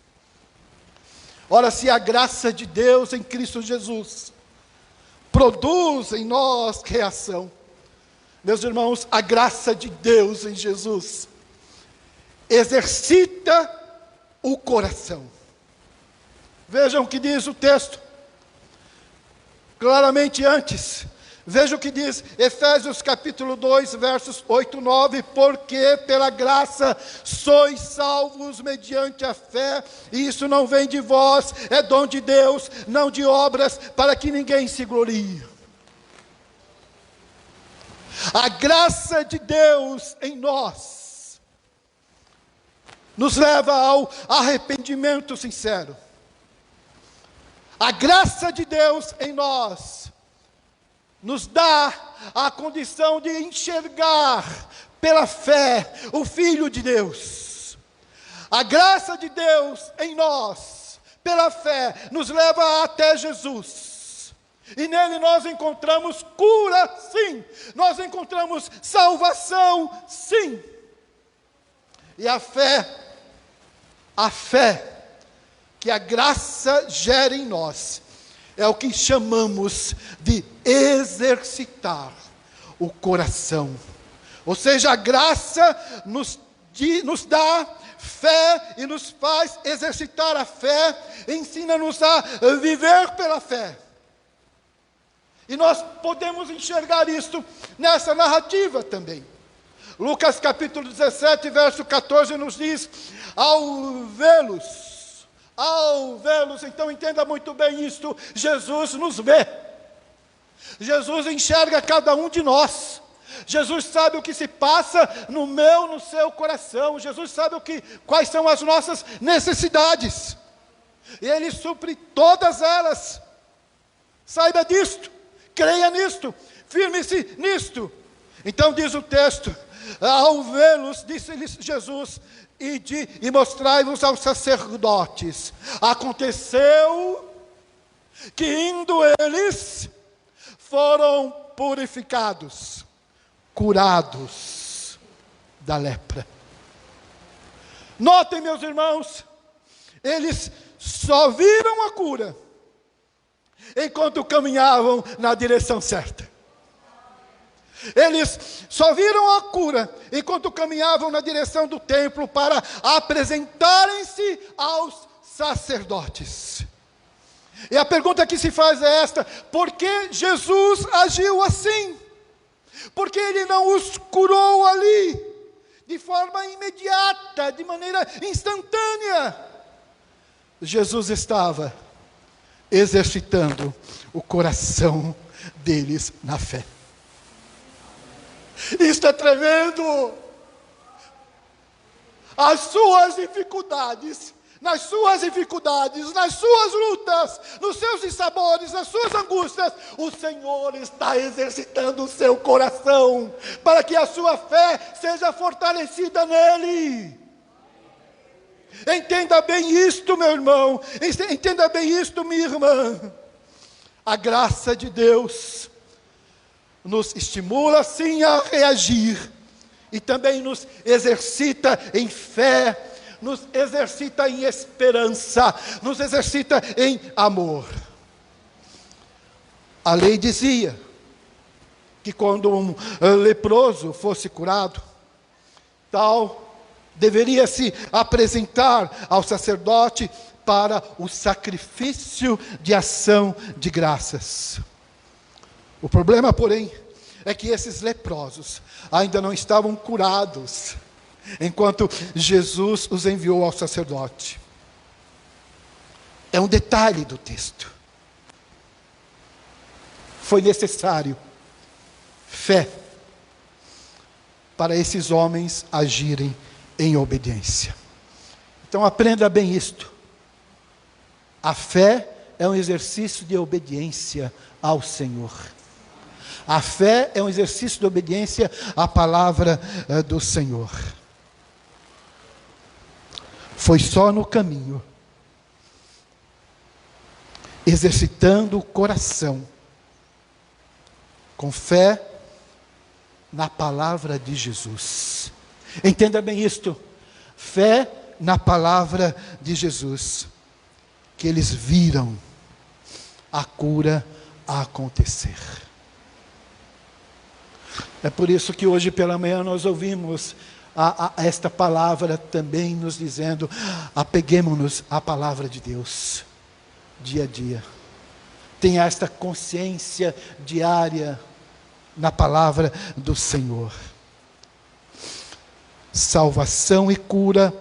Ora, se a graça de Deus em Cristo Jesus produz em nós reação, meus irmãos, a graça de Deus em Jesus exercita o coração. Vejam o que diz o texto, claramente antes. Veja o que diz Efésios capítulo 2, versos 8 e 9. Porque pela graça sois salvos mediante a fé, e isso não vem de vós, é dom de Deus, não de obras, para que ninguém se glorie. A graça de Deus em nós nos leva ao arrependimento sincero. A graça de Deus em nós nos dá a condição de enxergar pela fé o Filho de Deus. A graça de Deus em nós, pela fé, nos leva até Jesus. E nele nós encontramos cura, sim. Nós encontramos salvação, sim. E a fé que a graça gera em nós, é o que chamamos de exercitar o coração. Ou seja, a graça nos dá fé e nos faz exercitar a fé, ensina-nos a viver pela fé. E nós podemos enxergar isso nessa narrativa também. Lucas capítulo 17, verso 14 nos diz: ao vê-los, então entenda muito bem isto, Jesus nos vê. Jesus enxerga cada um de nós. Jesus sabe o que se passa no meu, no seu coração. Jesus sabe quais são as nossas necessidades. E Ele supre todas elas. Saiba disto, creia nisto, firme-se nisto. Então diz o texto: Ao vê-los, disse-lhes Jesus: ide e mostrai-vos aos sacerdotes. Aconteceu que, indo eles, foram purificados, curados da lepra. Notem, meus irmãos, eles só viram a cura enquanto caminhavam na direção certa. Eles só viram a cura enquanto caminhavam na direção do templo para apresentarem-se aos sacerdotes. E a pergunta que se faz é esta: por que Jesus agiu assim? Por que Ele não os curou ali, de forma imediata, de maneira instantânea? Jesus estava exercitando o coração deles na fé. Isto é tremendo. As suas dificuldades, nas suas lutas, nos seus dissabores, nas suas angústias, o Senhor está exercitando o seu coração, para que a sua fé seja fortalecida nele. Entenda bem isto, meu irmão, entenda bem isto, minha irmã. A graça de Deus nos estimula sim a reagir, e também nos exercita em fé, nos exercita em esperança, nos exercita em amor. A lei dizia que quando um leproso fosse curado, tal deveria se apresentar ao sacerdote para o sacrifício de ação de graças. O problema, porém, é que esses leprosos ainda não estavam curados enquanto Jesus os enviou ao sacerdote. É um detalhe do texto. Foi necessário fé para esses homens agirem em obediência. Então aprenda bem isto. A fé é um exercício de obediência ao Senhor. A fé é um exercício de obediência à palavra do Senhor. Foi só no caminho, exercitando o coração, com fé na palavra de Jesus. Entenda bem isto. Fé na palavra de Jesus, que eles viram a cura acontecer. É por isso que hoje pela manhã nós ouvimos esta palavra também nos dizendo: apeguemo-nos à palavra de Deus, dia a dia. Tenha esta consciência diária na palavra do Senhor. Salvação e cura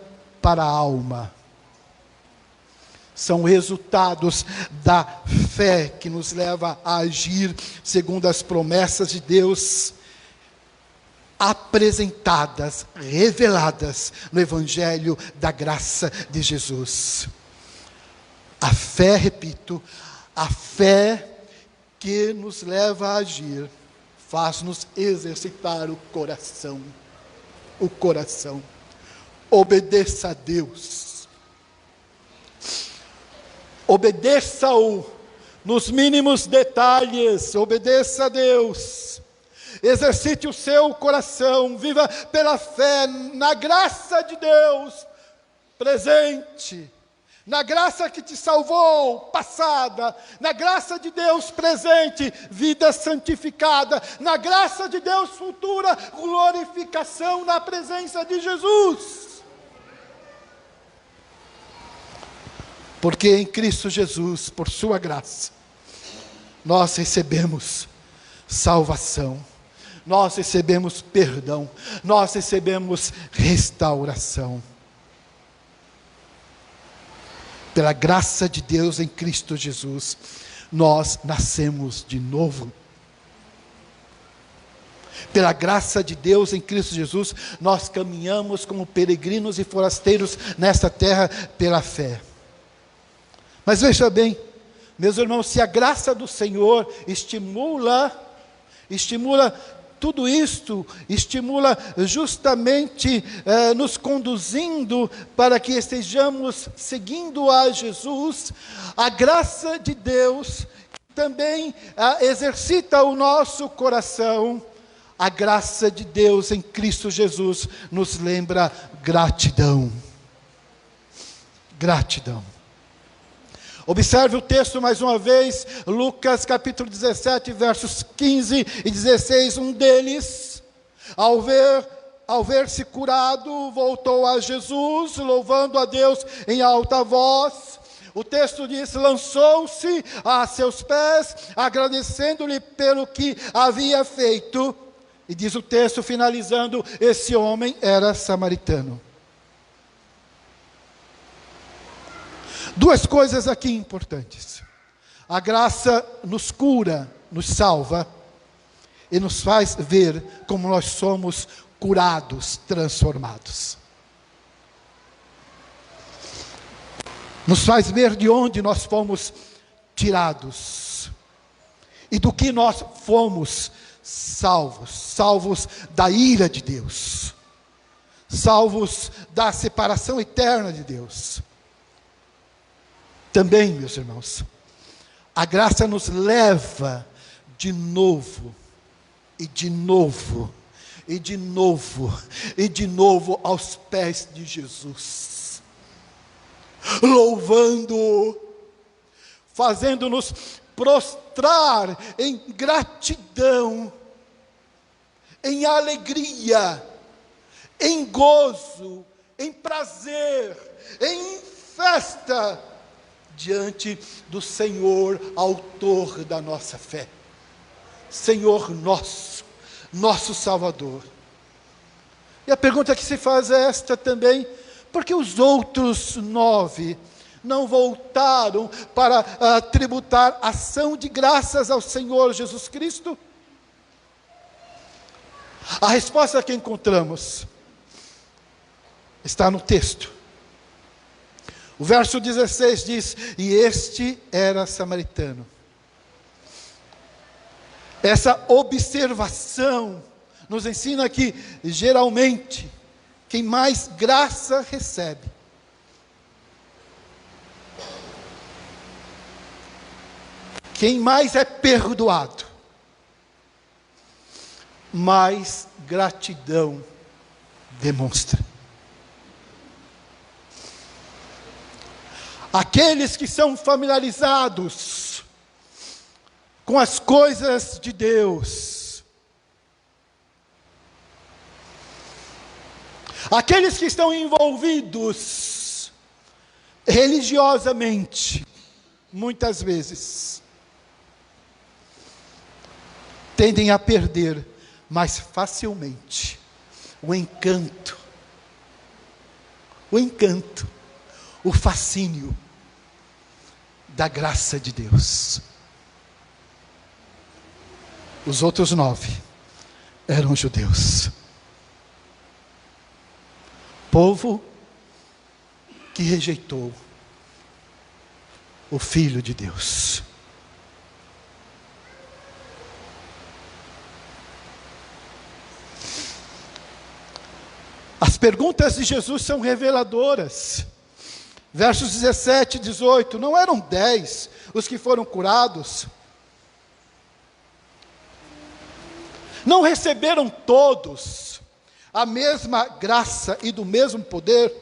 para a alma são resultados da fé que nos leva a agir segundo as promessas de Deus, apresentadas, reveladas no Evangelho da graça de Jesus. A fé, repito, a fé que nos leva a agir, faz-nos exercitar o coração. O coração. Obedeça a Deus. Obedeça-o nos mínimos detalhes. Obedeça a Deus. Exercite o seu coração, viva pela fé na graça de Deus presente, na graça que te salvou, passada, na graça de Deus presente, vida santificada, na graça de Deus futura, glorificação na presença de Jesus. Porque em Cristo Jesus, por sua graça, nós recebemos salvação. Nós recebemos perdão, nós recebemos restauração. Pela graça de Deus em Cristo Jesus, nós nascemos de novo. Pela graça de Deus em Cristo Jesus, nós caminhamos como peregrinos e forasteiros nesta terra pela fé. Mas veja bem, meus irmãos, se a graça do Senhor estimula tudo isto estimula justamente nos conduzindo para que estejamos seguindo a Jesus. A graça de Deus também exercita o nosso coração. A graça de Deus em Cristo Jesus nos lembra gratidão. Gratidão. Observe o texto mais uma vez, Lucas capítulo 17, versos 15 e 16. Um deles, ao ver-se curado, voltou a Jesus, louvando a Deus em alta voz. O texto diz: lançou-se a seus pés, agradecendo-lhe pelo que havia feito. E diz o texto, finalizando, esse homem era samaritano. Duas coisas aqui importantes. A graça nos cura, nos salva, e nos faz ver como nós somos curados, transformados. Nos faz ver de onde nós fomos tirados e do que nós fomos salvos. Salvos da ira de Deus, salvos da separação eterna de Deus. Também, meus irmãos, a graça nos leva de novo, e de novo, e de novo, e de novo aos pés de Jesus, louvando-o, fazendo-nos prostrar em gratidão, em alegria, em gozo, em prazer, em festa, diante do Senhor, autor da nossa fé. Senhor nosso, nosso Salvador. E a pergunta que se faz é esta também: por que os outros 9 não voltaram para tributar ação de graças ao Senhor Jesus Cristo? A resposta que encontramos está no texto. O verso 16 diz: e este era samaritano. Essa observação nos ensina que, geralmente, quem mais graça recebe, quem mais é perdoado, mais gratidão demonstra. Aqueles que são familiarizados com as coisas de Deus, aqueles que estão envolvidos religiosamente, muitas vezes, tendem a perder mais facilmente o encanto, o fascínio da graça de Deus. Os outros 9 eram judeus, povo que rejeitou o Filho de Deus. As perguntas de Jesus são reveladoras. Versos 17 e 18, não eram 10 os que foram curados? Não receberam todos a mesma graça e do mesmo poder?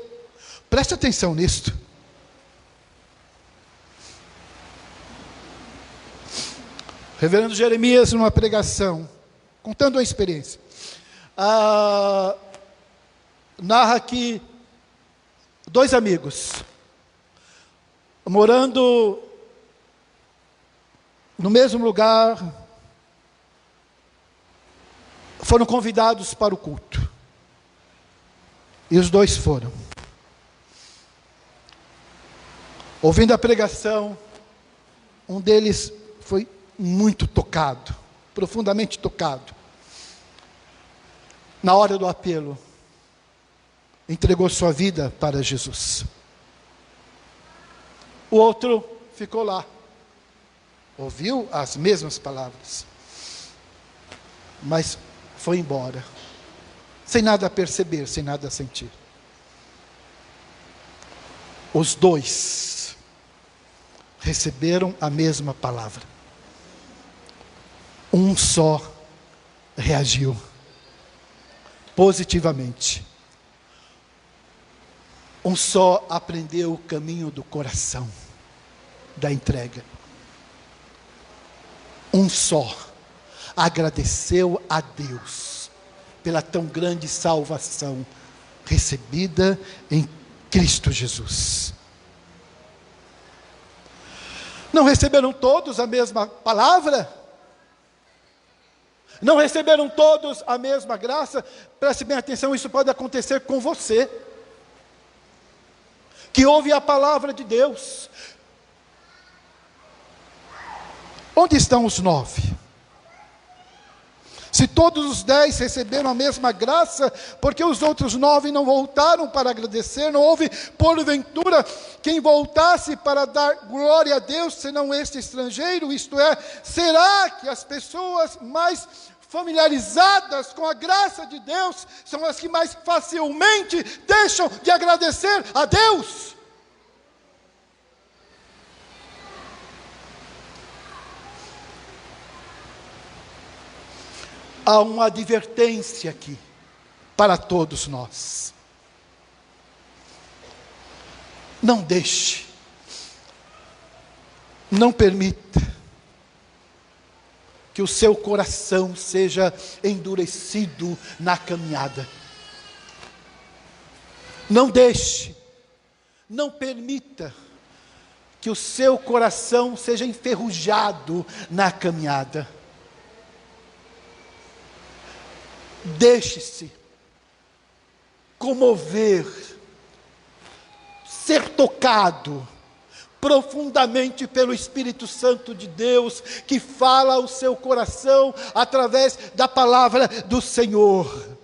Preste atenção nisto. O reverendo Jeremias, numa pregação, contando uma experiência, narra que 2 amigos, morando no mesmo lugar, foram convidados para o culto. E os 2 foram. Ouvindo a pregação, um deles foi muito tocado, profundamente tocado. Na hora do apelo, entregou sua vida para Jesus. O outro ficou lá, ouviu as mesmas palavras, mas foi embora, sem nada perceber, sem nada sentir. Os dois receberam a mesma palavra. Um só reagiu positivamente. Um só aprendeu o caminho do coração, da entrega. Um só agradeceu a Deus pela tão grande salvação recebida em Cristo Jesus. Não receberam todos a mesma palavra? Não receberam todos a mesma graça? Preste bem atenção, isso pode acontecer com você, que ouve a palavra de Deus. Onde estão os 9? Se todos os 10 receberam a mesma graça, porque os outros 9 não voltaram para agradecer? Não houve, porventura, quem voltasse para dar glória a Deus, senão este estrangeiro? Isto é, será que as pessoas mais familiarizadas com a graça de Deus são as que mais facilmente deixam de agradecer a Deus? Há uma advertência aqui para todos nós. Não deixe, não permita que o seu coração seja endurecido na caminhada. Não deixe, não permita que o seu coração seja enferrujado na caminhada. Deixe-se comover, ser tocado profundamente pelo Espírito Santo de Deus, que fala ao seu coração através da palavra do Senhor.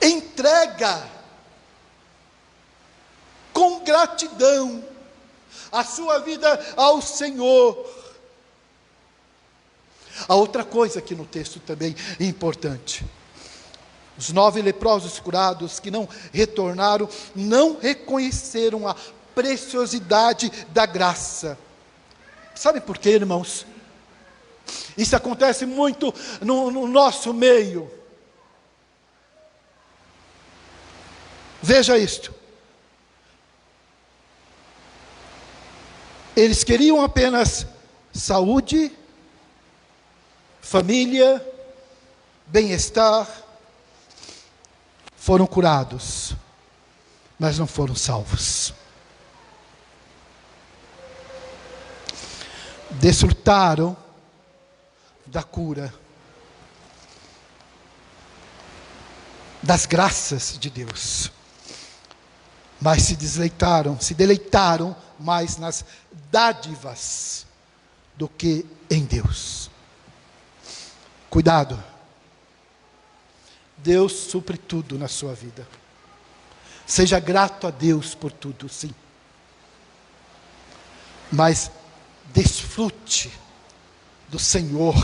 Entrega com gratidão a sua vida ao Senhor. Há outra coisa aqui no texto também importante. Os 9 leprosos curados que não retornaram, não reconheceram a preciosidade da graça. Sabe por quê, irmãos? Isso acontece muito no nosso meio. Veja isto. Eles queriam apenas saúde, família, bem-estar. Foram curados, mas não foram salvos. Desfrutaram da cura, das graças de Deus, mas se deleitaram mais nas dádivas do que em Deus. Cuidado. Deus supre tudo na sua vida. Seja grato a Deus por tudo, sim. Mas desfrute do Senhor,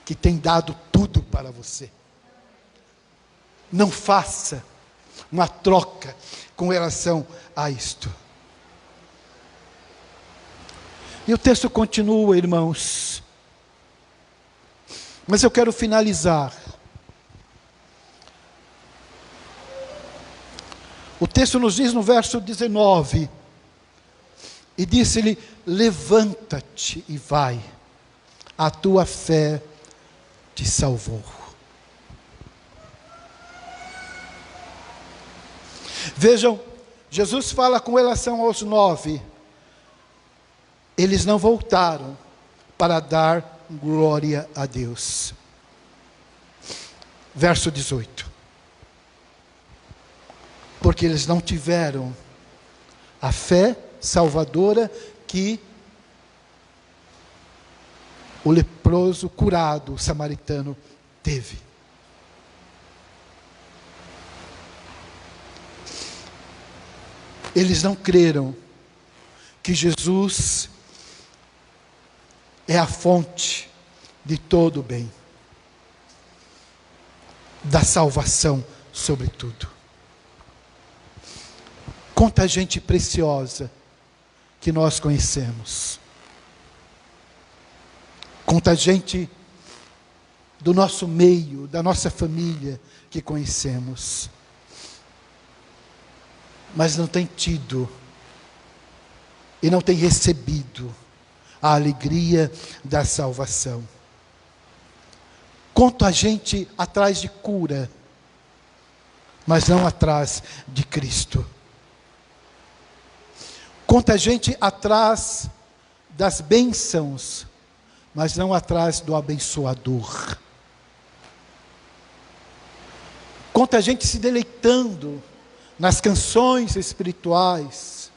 que tem dado tudo para você. Não faça uma troca com relação a isto. E o texto continua, irmãos. Mas eu quero finalizar. O texto nos diz no verso 19, e disse-lhe: levanta-te e vai, a tua fé te salvou. Vejam, Jesus fala com relação aos 9, eles não voltaram para dar glória a Deus. Verso 18. Porque eles não tiveram a fé salvadora que o leproso curado, o samaritano, teve. Eles não creram que Jesus é a fonte de todo o bem, da salvação, sobretudo. Quanta gente preciosa que nós conhecemos, quanta gente do nosso meio, da nossa família que conhecemos, mas não tem tido e não tem recebido a alegria da salvação. Quanta gente atrás de cura, mas não atrás de Cristo. Quanta gente atrás das bênçãos, mas não atrás do abençoador. Quanta gente se deleitando nas canções espirituais.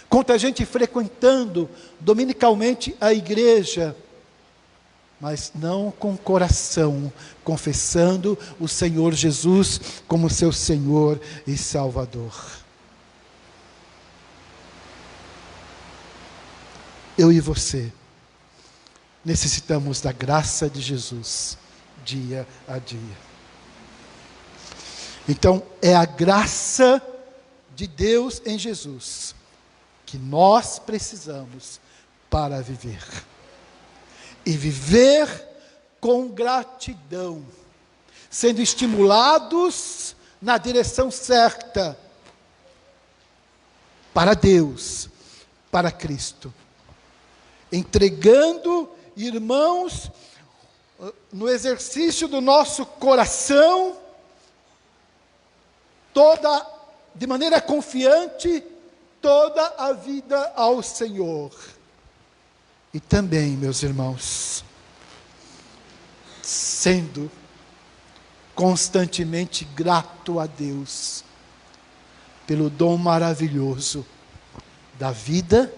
Quanta gente frequentando dominicalmente a igreja, mas não com o coração, confessando o Senhor Jesus como seu Senhor e Salvador. Eu e você necessitamos da graça de Jesus, dia a dia. Então, é a graça de Deus em Jesus que nós precisamos para viver. E viver com gratidão, sendo estimulados na direção certa, para Deus, para Cristo. Entregando, irmãos, no exercício do nosso coração, de maneira confiante, toda a vida ao Senhor. E também, meus irmãos, sendo constantemente grato a Deus pelo dom maravilhoso da vida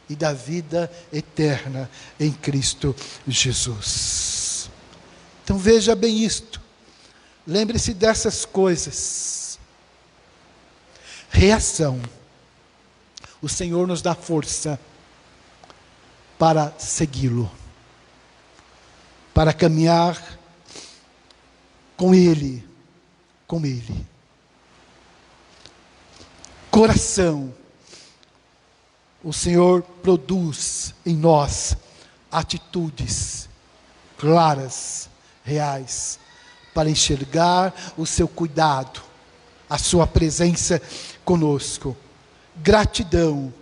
e da vida eterna em Cristo Jesus. Então veja bem isto, lembre-se dessas coisas. Reação. O Senhor nos dá força para segui-lo, para caminhar com Ele, com Ele. Coração. O Senhor produz em nós atitudes claras, reais, para enxergar o seu cuidado, a sua presença conosco. Gratidão.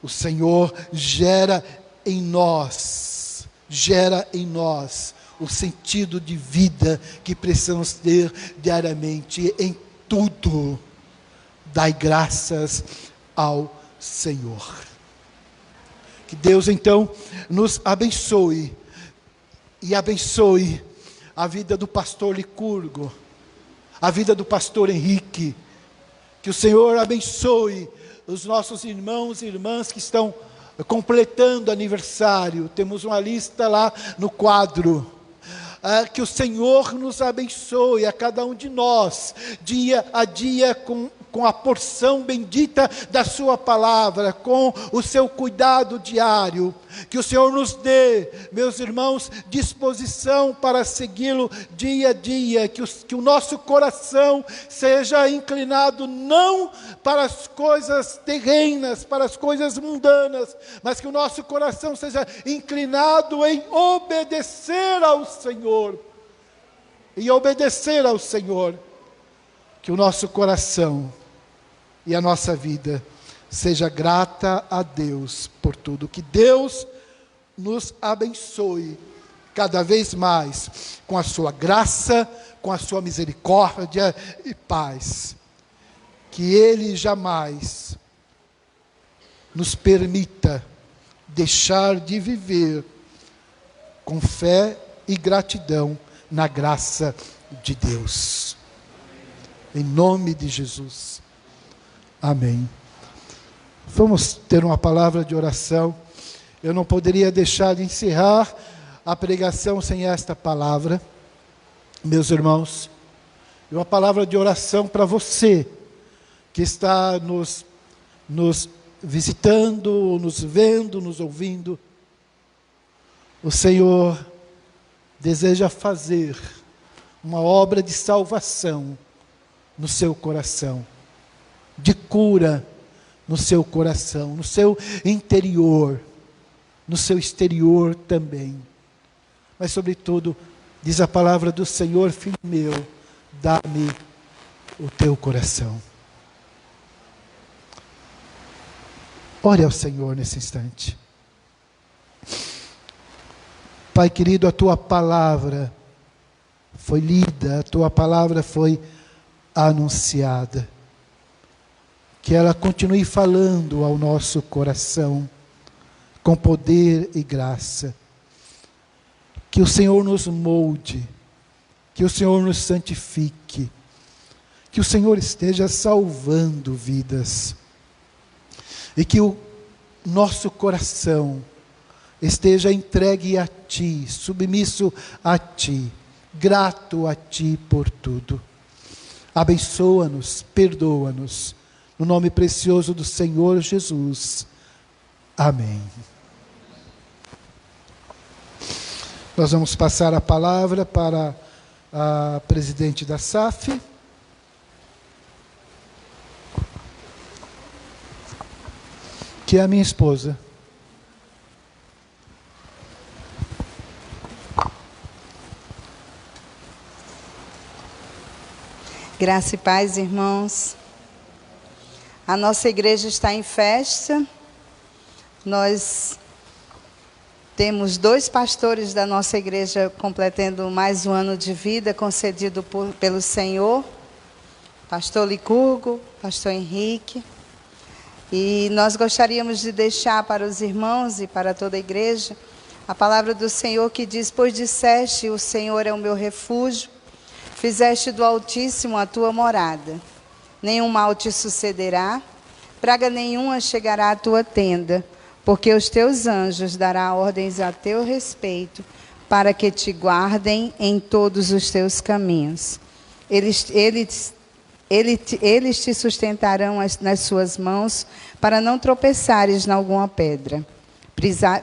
O Senhor gera em nós o sentido de vida que precisamos ter diariamente. Em tudo, dai graças ao Senhor. Que Deus então nos abençoe, e abençoe a vida do pastor Licurgo, a vida do pastor Henrique. Que o Senhor abençoe os nossos irmãos e irmãs que estão completando aniversário. Temos uma lista lá no quadro. Que o Senhor nos abençoe a cada um de nós, dia a dia, com a porção bendita da sua palavra, com o seu cuidado diário. Que o Senhor nos dê, meus irmãos, disposição para segui-lo dia a dia. Que o nosso coração seja inclinado não para as coisas terrenas, para as coisas mundanas, mas que o nosso coração seja inclinado em obedecer ao Senhor. E obedecer ao Senhor. Que o nosso coração e a nossa vida seja grata a Deus por tudo. Que Deus nos abençoe cada vez mais com a sua graça, com a sua misericórdia e paz. Que Ele jamais nos permita deixar de viver com fé e gratidão na graça de Deus. Em nome de Jesus. Amém. Vamos ter uma palavra de oração. Eu não poderia deixar de encerrar a pregação sem esta palavra, meus irmãos. E uma palavra de oração para você que está nos visitando, nos vendo, nos ouvindo. O Senhor deseja fazer uma obra de salvação no seu coração, de cura no seu coração, no seu interior, no seu exterior também. Mas, sobretudo, diz a palavra do Senhor: filho meu, dá-me o teu coração. Ore ao Senhor nesse instante. Pai querido, a tua palavra foi lida, a tua palavra foi anunciada. Que ela continue falando ao nosso coração, com poder e graça. Que o Senhor nos molde, que o Senhor nos santifique, que o Senhor esteja salvando vidas, e que o nosso coração esteja entregue a Ti, submisso a Ti, grato a Ti por tudo. Abençoa-nos, perdoa-nos, no nome precioso do Senhor Jesus. Amém. Nós vamos passar a palavra para a presidente da SAF. Que é a minha esposa. Graça e paz, irmãos. A nossa igreja está em festa. Nós temos 2 pastores da nossa igreja completando mais um ano de vida concedido pelo Senhor. Pastor Licurgo, pastor Henrique. E nós gostaríamos de deixar para os irmãos e para toda a igreja a palavra do Senhor que diz: pois disseste, o Senhor é o meu refúgio, fizeste do Altíssimo a tua morada. Nenhum mal te sucederá, praga nenhuma chegará à tua tenda, porque os teus anjos darão ordens a teu respeito, para que te guardem em todos os teus caminhos. Eles te sustentarão nas suas mãos, para não tropeçares em alguma pedra.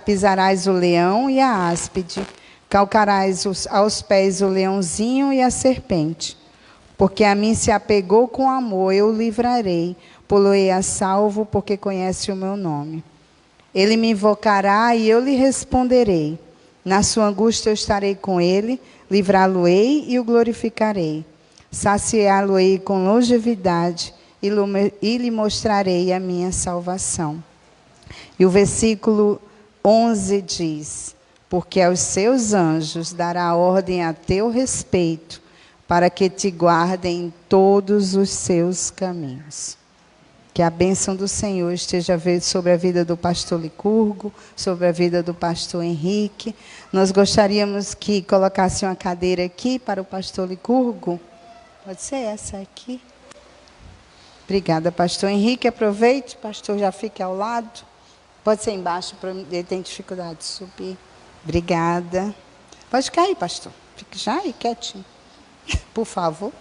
Pisarás o leão e a áspide, calcarás aos pés o leãozinho e a serpente. Porque a mim se apegou com amor, eu o livrarei, pô-lo-ei a salvo, porque conhece o meu nome. Ele me invocará e eu lhe responderei. Na sua angústia eu estarei com ele, livrá-lo-ei e o glorificarei. Saciá-lo-ei com longevidade e lhe mostrarei a minha salvação. E o versículo 11 diz: porque aos seus anjos dará ordem a teu respeito, para que te guardem em todos os seus caminhos. Que a bênção do Senhor esteja sobre a vida do pastor Licurgo, sobre a vida do pastor Henrique. Nós gostaríamos que colocasse uma cadeira aqui para o pastor Licurgo. Pode ser essa aqui. Obrigada, pastor Henrique. Aproveite, pastor, já fique ao lado. Pode ser embaixo, ele tem dificuldade de subir. Obrigada. Pode ficar aí, pastor. Fique já aí, quietinho. Por favor.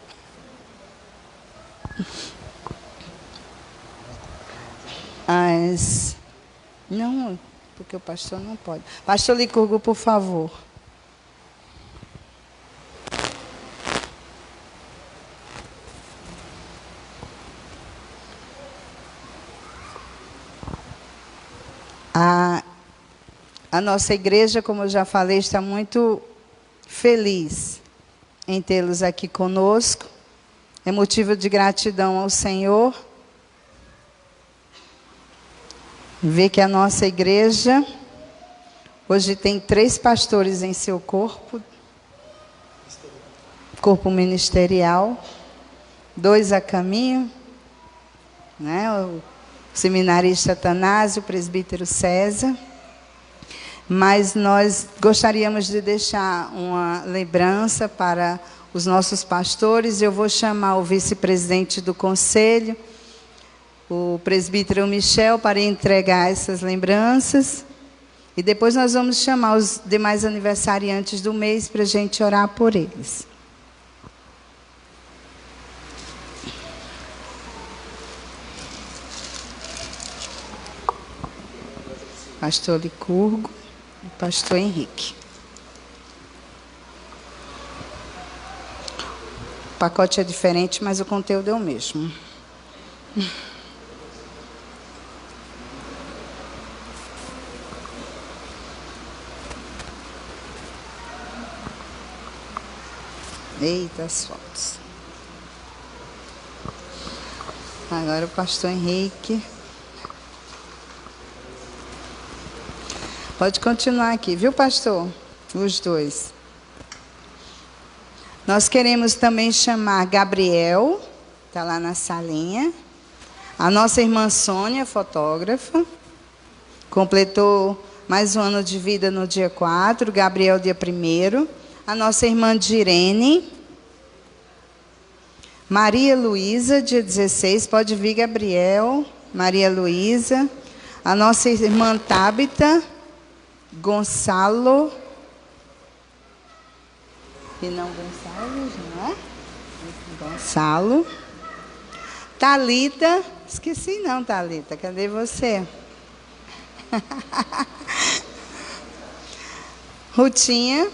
Não, porque o pastor não pode. Pastor Licurgo, por favor. A nossa igreja, como eu já falei, está muito feliz em tê-los aqui conosco. É motivo de gratidão ao Senhor. Ver que a nossa igreja hoje tem 3 pastores em seu corpo ministerial, 2 a caminho, né? O seminarista Atanásio, o presbítero César. Mas nós gostaríamos de deixar uma lembrança para os nossos pastores. Eu vou chamar o vice-presidente do conselho, o presbítero Michel, para entregar essas lembranças. E depois nós vamos chamar os demais aniversariantes do mês para a gente orar por eles. Pastor Licurgo. Pastor Henrique. O pacote é diferente, mas o conteúdo é o mesmo. Eita, as fotos. Agora o pastor Henrique. Pode continuar aqui, viu, pastor? Os dois. Nós queremos também chamar Gabriel, está lá na salinha. A nossa irmã Sônia, fotógrafa. Completou mais um ano de vida no dia 4, Gabriel dia 1º. A nossa irmã Direne. Maria Luísa, dia 16. Pode vir, Gabriel. Maria Luísa. A nossa irmã Tábita. Gonçalo. E não Gonçalves, não é? Gonçalo. Thalita. Esqueci não, Thalita. Cadê você? Rutinha.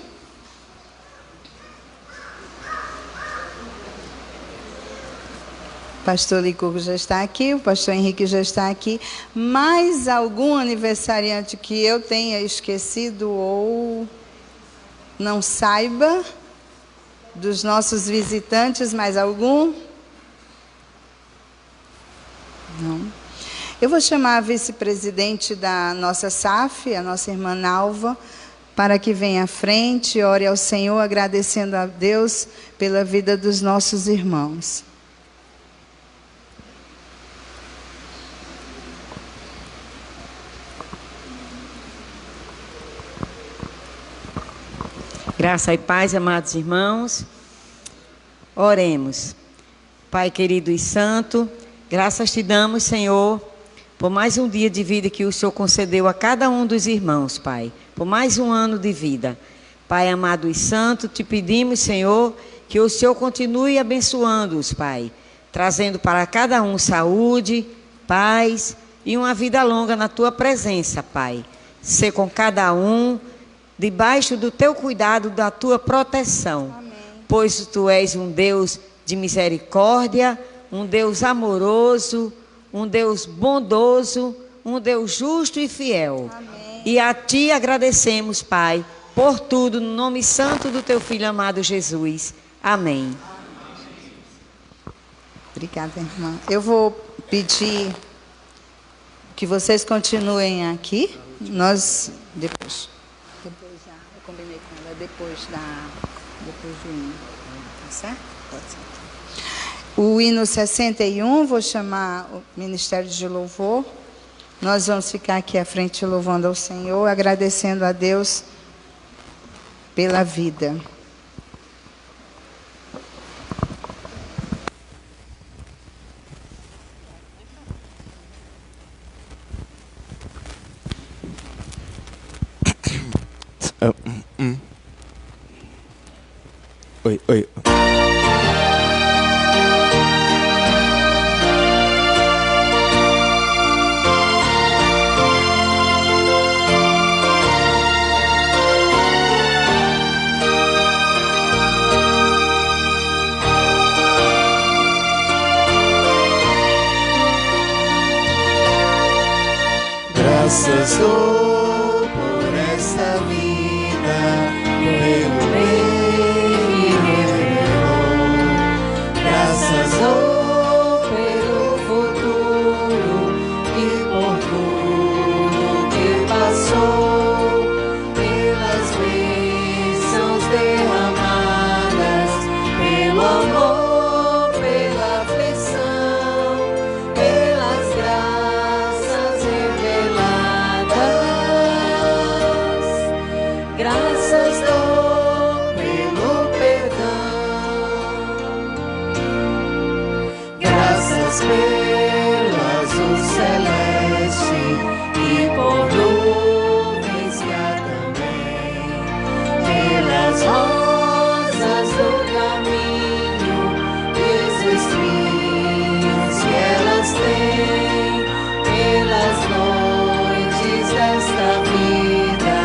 O pastor Licurgo já está aqui, o pastor Henrique já está aqui. Mais algum aniversariante que eu tenha esquecido ou não saiba dos nossos visitantes? Mais algum? Não. Eu vou chamar a vice-presidente da nossa SAF, a nossa irmã Nalva, para que venha à frente e ore ao Senhor, agradecendo a Deus pela vida dos nossos irmãos. Graça e paz, amados irmãos. Oremos. Pai querido e santo, graças te damos, Senhor, por mais um dia de vida que o Senhor concedeu a cada um dos irmãos, Pai. Por mais um ano de vida. Pai amado e santo, te pedimos, Senhor, que o Senhor continue abençoando-os, Pai. Trazendo para cada um saúde, paz e uma vida longa na tua presença, Pai. Ser com cada um debaixo do teu cuidado, da tua proteção. Amém. Pois tu és um Deus de misericórdia, um Deus amoroso, um Deus bondoso, um Deus justo e fiel. Amém. E a ti agradecemos, Pai, por tudo, no nome santo do teu Filho amado Jesus. Amém. Obrigada, irmã. Eu vou pedir que vocês continuem aqui. Nós, depois já, eu combinei com ela, depois do hino. Tá certo? Pode ser. O hino 61, vou chamar o Ministério de Louvor. Nós vamos ficar aqui à frente louvando ao Senhor, agradecendo a Deus pela vida. Oi. Graças dou por esta vida, pelo bem que me revelou. Graças dou pelo futuro e por tudo que passou, pelas bênçãos derramadas, pelo amor, pela aflição, pelas graças reveladas. Graças dou pelo perdão, graças pelo azul celeste e por nuvens que há também, pelas rosas do caminho e os espinhos que elas têm, pelas noites desta vida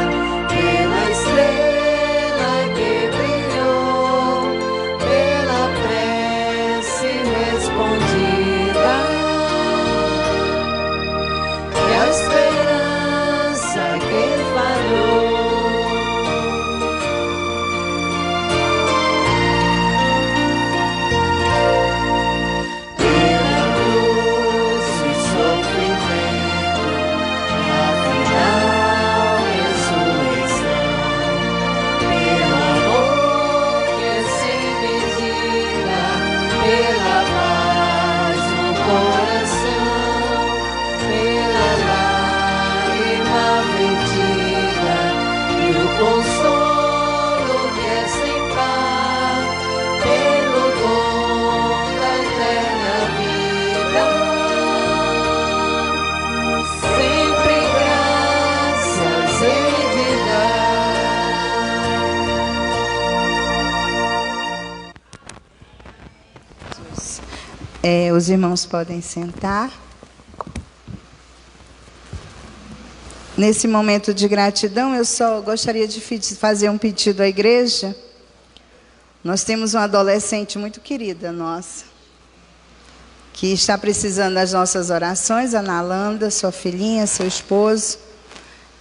Os irmãos podem sentar. Nesse momento de gratidão, eu só gostaria de fazer um pedido à igreja. Nós temos uma adolescente muito querida nossa, que está precisando das nossas orações, a Nalanda, sua filhinha, seu esposo,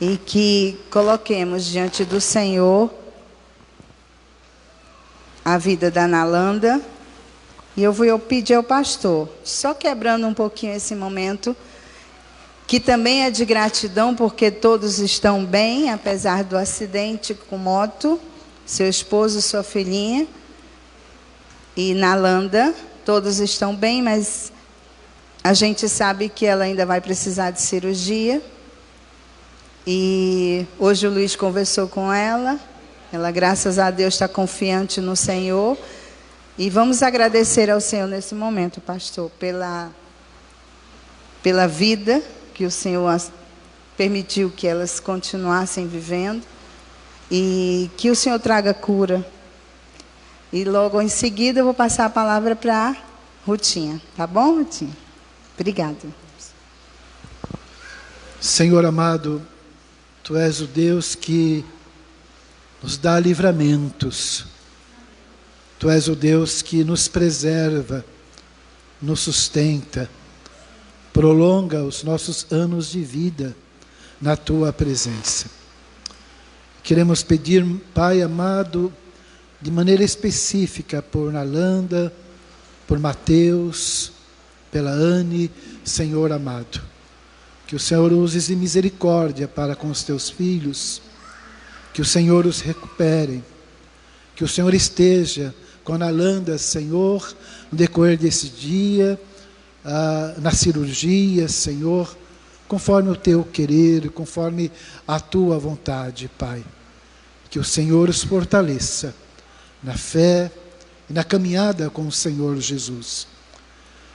e que coloquemos diante do Senhor a vida da Nalanda. E eu vou pedir ao pastor, só quebrando um pouquinho esse momento, que também é de gratidão, porque todos estão bem, apesar do acidente com moto, seu esposo, sua filhinha, e Nalanda, todos estão bem, mas a gente sabe que ela ainda vai precisar de cirurgia. E hoje o Luiz conversou com ela, graças a Deus, está confiante no Senhor. E vamos agradecer ao Senhor nesse momento, pastor, pela vida que o Senhor permitiu que elas continuassem vivendo, e que o Senhor traga cura. E logo em seguida eu vou passar a palavra para a Rutinha. Tá bom, Rutinha? Obrigada. Senhor amado, Tu és o Deus que nos dá livramentos. Tu és o Deus que nos preserva, nos sustenta, prolonga os nossos anos de vida na Tua presença. Queremos pedir, Pai amado, de maneira específica por Nalanda, por Mateus, pela Anne, Senhor amado, que o Senhor use de misericórdia para com os Teus filhos, que o Senhor os recupere, que o Senhor esteja com a Nalanda, Senhor, no decorrer desse dia, na cirurgia, Senhor, conforme o Teu querer, conforme a Tua vontade, Pai. Que o Senhor os fortaleça na fé e na caminhada com o Senhor Jesus.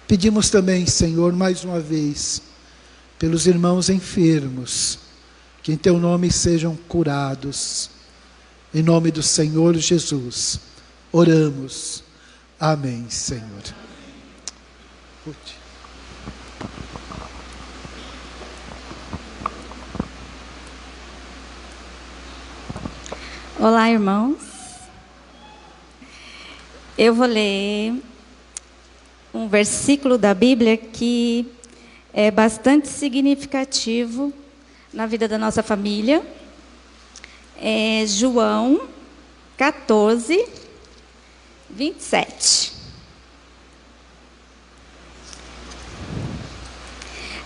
Pedimos também, Senhor, mais uma vez, pelos irmãos enfermos, que em Teu nome sejam curados. Em nome do Senhor Jesus, oramos. Amém, Senhor. Olá, irmãos. Eu vou ler um versículo da Bíblia que é bastante significativo na vida da nossa família. É João 14, 27.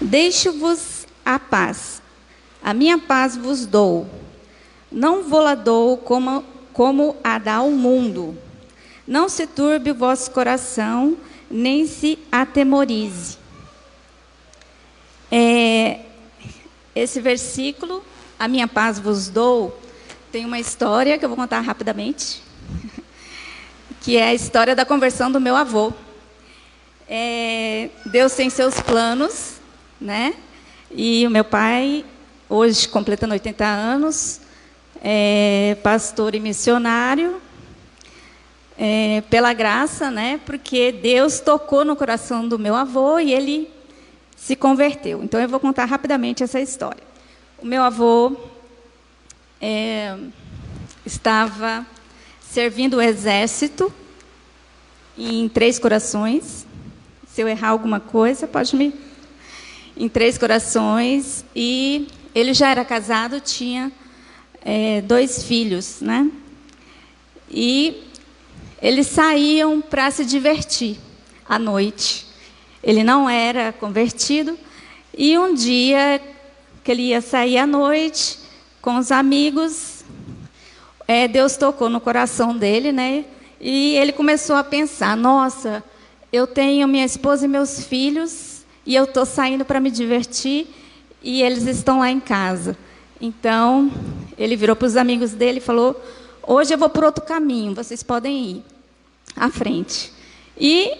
Deixo-vos a paz, a minha paz vos dou. Não vou-la dou como a dá o mundo. Não se turbe o vosso coração, nem se atemorize. Esse versículo, a minha paz vos dou, tem uma história que eu vou contar rapidamente, que é a história da conversão do meu avô. Deus tem seus planos, né? E o meu pai, hoje completando 80 anos, pastor e missionário, pela graça, né? Porque Deus tocou no coração do meu avô e ele se converteu. Então eu vou contar rapidamente essa história. O meu avô estava servindo o exército em Três Corações. Se eu errar alguma coisa, pode me... Em Três Corações, e ele já era casado, tinha 2 filhos, né? E eles saíam para se divertir à noite. Ele não era convertido, e um dia que ele ia sair à noite com os amigos, Deus tocou no coração dele, né? E ele começou a pensar: nossa, eu tenho minha esposa e meus filhos, e eu estou saindo para me divertir, e eles estão lá em casa. Então, ele virou para os amigos dele e falou: hoje eu vou por outro caminho, vocês podem ir à frente. E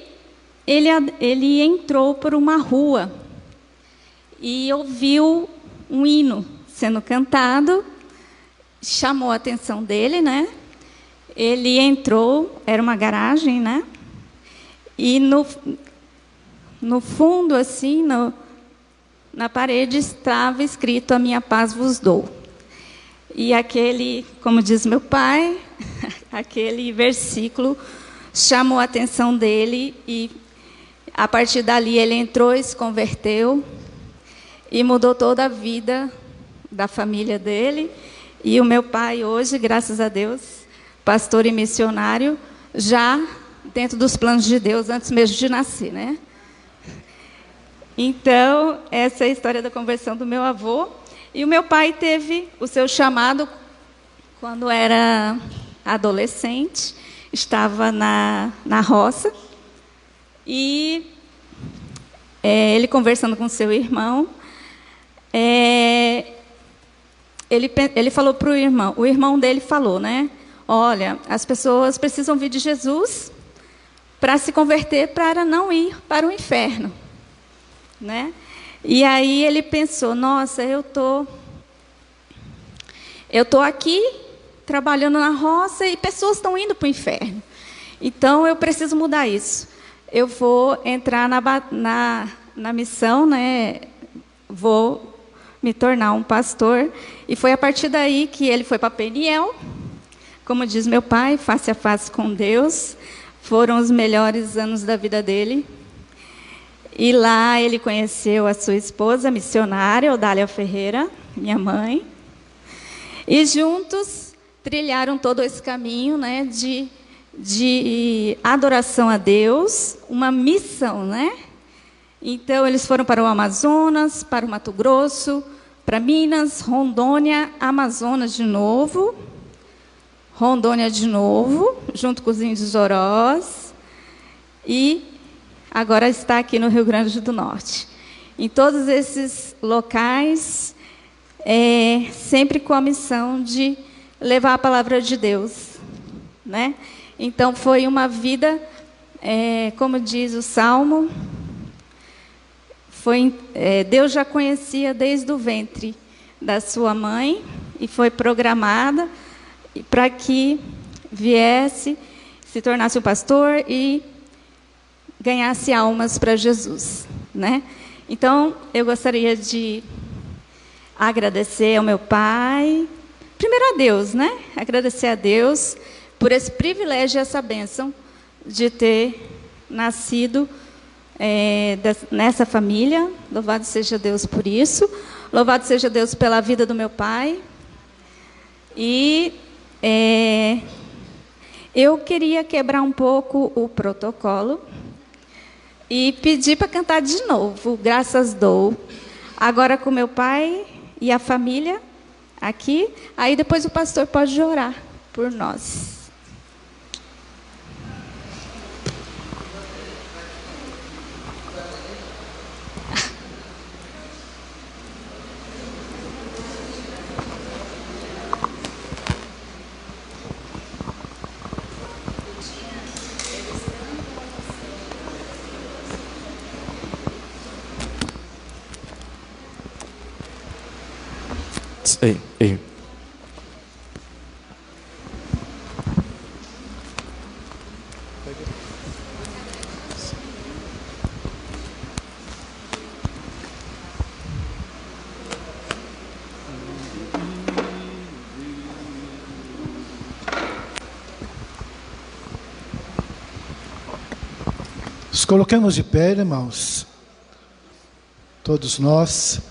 ele entrou por uma rua e ouviu um hino sendo cantado, chamou a atenção dele, né? Ele entrou, era uma garagem, né? E no fundo, assim, na parede, estava escrito: a minha paz vos dou. E aquele, como diz meu pai, aquele versículo chamou a atenção dele e, a partir dali, ele entrou e se converteu e mudou toda a vida da família dele. E o meu pai hoje, graças a Deus, pastor e missionário, já dentro dos planos de Deus, antes mesmo de nascer, né? Então, essa é a história da conversão do meu avô. E o meu pai teve o seu chamado quando era adolescente, estava na roça, e ele conversando com seu irmão, ele falou para o irmão dele falou, né? Olha, as pessoas precisam vir de Jesus para se converter, para não ir para o inferno, né? E aí ele pensou: nossa, eu tô aqui trabalhando na roça e pessoas estão indo para o inferno. Então eu preciso mudar isso. Eu vou entrar na missão, né? Vou me tornar um pastor. E foi a partir daí que ele foi para Peniel. Como diz meu pai, face a face com Deus. Foram os melhores anos da vida dele. E lá ele conheceu a sua esposa missionária, Odália Ferreira, minha mãe. E juntos trilharam todo esse caminho, né, de adoração a Deus, uma missão, né? Então eles foram para o Amazonas, para o Mato Grosso, para Minas, Rondônia, Amazonas de novo, Rondônia de novo, junto com os índios Orós, e agora está aqui no Rio Grande do Norte. Em todos esses locais, sempre com a missão de levar a palavra de Deus, né? Então foi uma vida, como diz o Salmo, Deus já conhecia desde o ventre da sua mãe e foi programada para que viesse, se tornasse um pastor e ganhasse almas para Jesus, né? Então, eu gostaria de agradecer ao meu pai, primeiro a Deus, né? Agradecer a Deus por esse privilégio e essa bênção de ter nascido nessa família. Louvado seja Deus por isso. Louvado seja Deus pela vida do meu pai. E eu queria quebrar um pouco o protocolo e pedir para cantar de novo, Graças Dou. Agora com meu pai e a família aqui. Aí depois o pastor pode orar por nós. Ei. Nos colocamos de pé, irmãos, todos nós.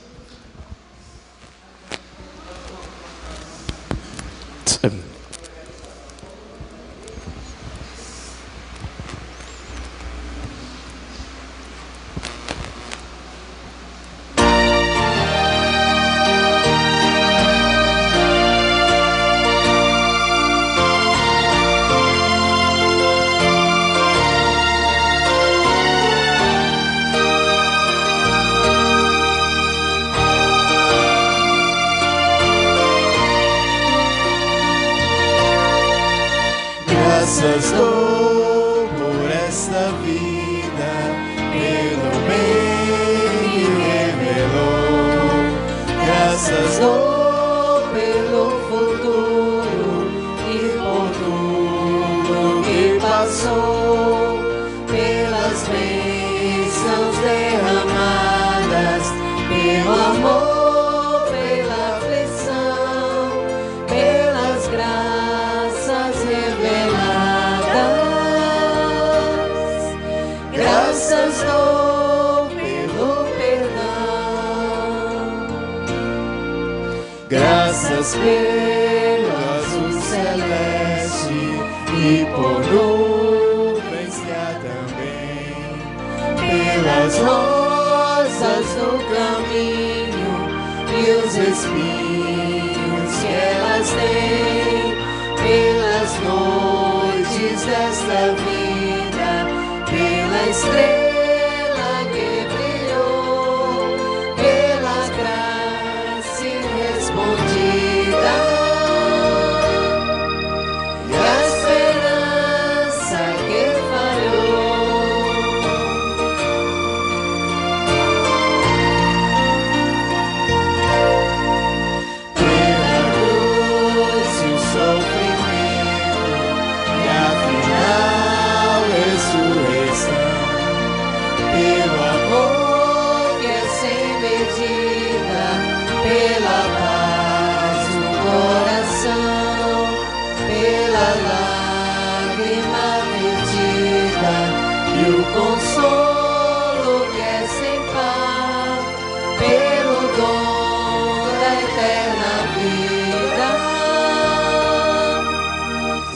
Graças dou por esta vida, pelo bem que revelou. Graças dou pelo futuro e por tudo que passou, pelas bênçãos asas pelo azul celeste e por nuvens que há também, pelas rosas do caminho e os espinhos que elas têm, pelas noites desta vida, pela estrela que brilhou, pela graça irrespondida e a esperança que falhou. Pela cruz e o sofrimento e a final ressurreição, pelo amor que é sem medida, pela paz no coração, pela lágrima vertida e o consolo que é sem par, pelo dom da eterna vida,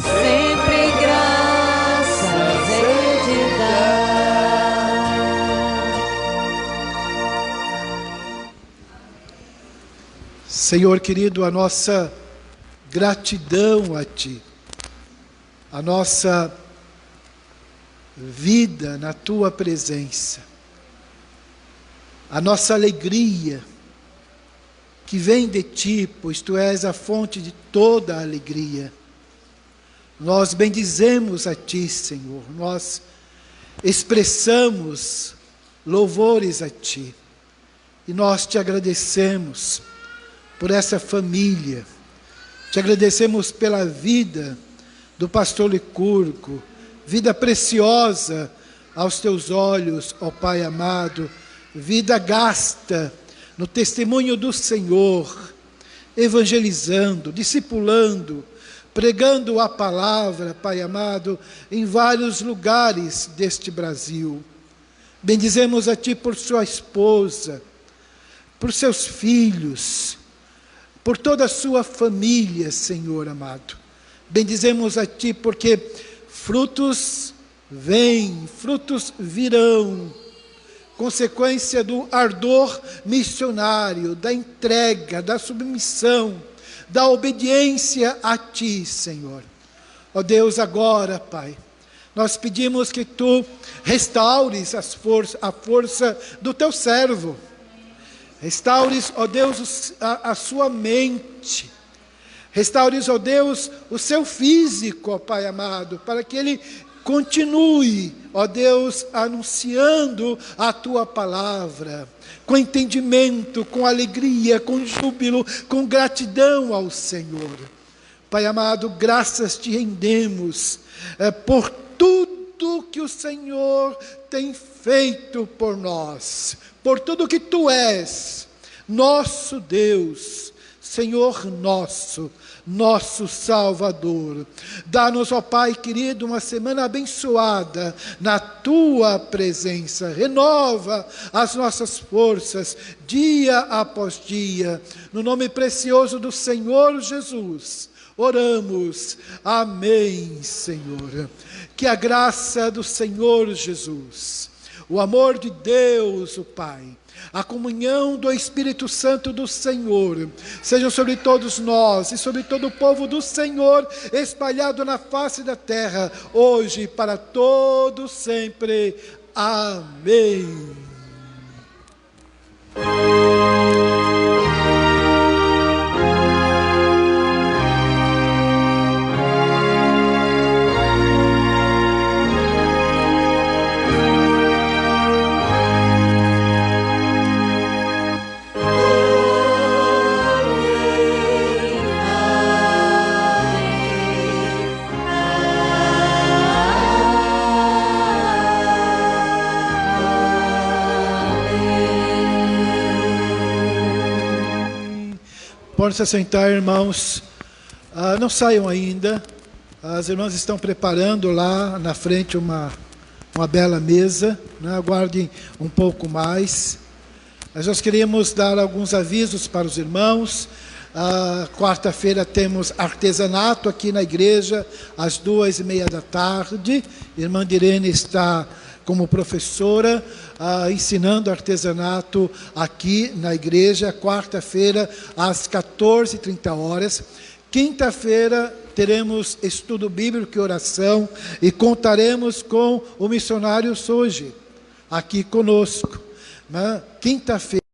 sempre graças hei de dar. Senhor querido, a nossa gratidão a Ti, a nossa vida na Tua presença, a nossa alegria que vem de Ti, pois Tu és a fonte de toda a alegria. Nós bendizemos a Ti, Senhor, nós expressamos louvores a Ti e nós Te agradecemos por essa família, Te agradecemos pela vida do pastor Licurgo, vida preciosa aos Teus olhos, ó Pai amado, vida gasta no testemunho do Senhor, evangelizando, discipulando, pregando a palavra, Pai amado, em vários lugares deste Brasil. Bendizemos a Ti por sua esposa, por seus filhos, por toda a sua família, Senhor amado. Bendizemos a Ti porque frutos vêm, frutos virão, consequência do ardor missionário, da entrega, da submissão, da obediência a Ti, Senhor. Ó Deus, agora, Pai, nós pedimos que Tu restaures a força do Teu servo. Restaures, ó Deus, a sua mente. Restaures, ó Deus, o seu físico, ó Pai amado, para que ele continue, ó Deus, anunciando a Tua palavra, com entendimento, com alegria, com júbilo, com gratidão ao Senhor. Pai amado, graças Te rendemos por tudo que o Senhor tem feito por nós, por tudo que Tu és, nosso Deus, Senhor nosso Salvador. Dá-nos, ó Pai querido, uma semana abençoada na Tua presença. Renova as nossas forças, dia após dia. No nome precioso do Senhor Jesus, oramos. Amém, Senhor. Que a graça do Senhor Jesus, o amor de Deus, o Pai, a comunhão do Espírito Santo do Senhor, sejam sobre todos nós e sobre todo o povo do Senhor, espalhado na face da terra, hoje e para todos sempre. Amém. Podem se sentar, irmãos. Não saiam ainda. As irmãs estão preparando lá na frente uma bela mesa, né? Aguardem um pouco mais. Mas nós queremos dar alguns avisos para os irmãos. Quarta-feira temos artesanato aqui na igreja, às 2:30 da tarde. Irmã Direne está como professora, ensinando artesanato aqui na igreja, quarta-feira, às 14h30. Quinta-feira, teremos estudo bíblico e oração, e contaremos com o missionário Soji, aqui conosco. Quinta-feira.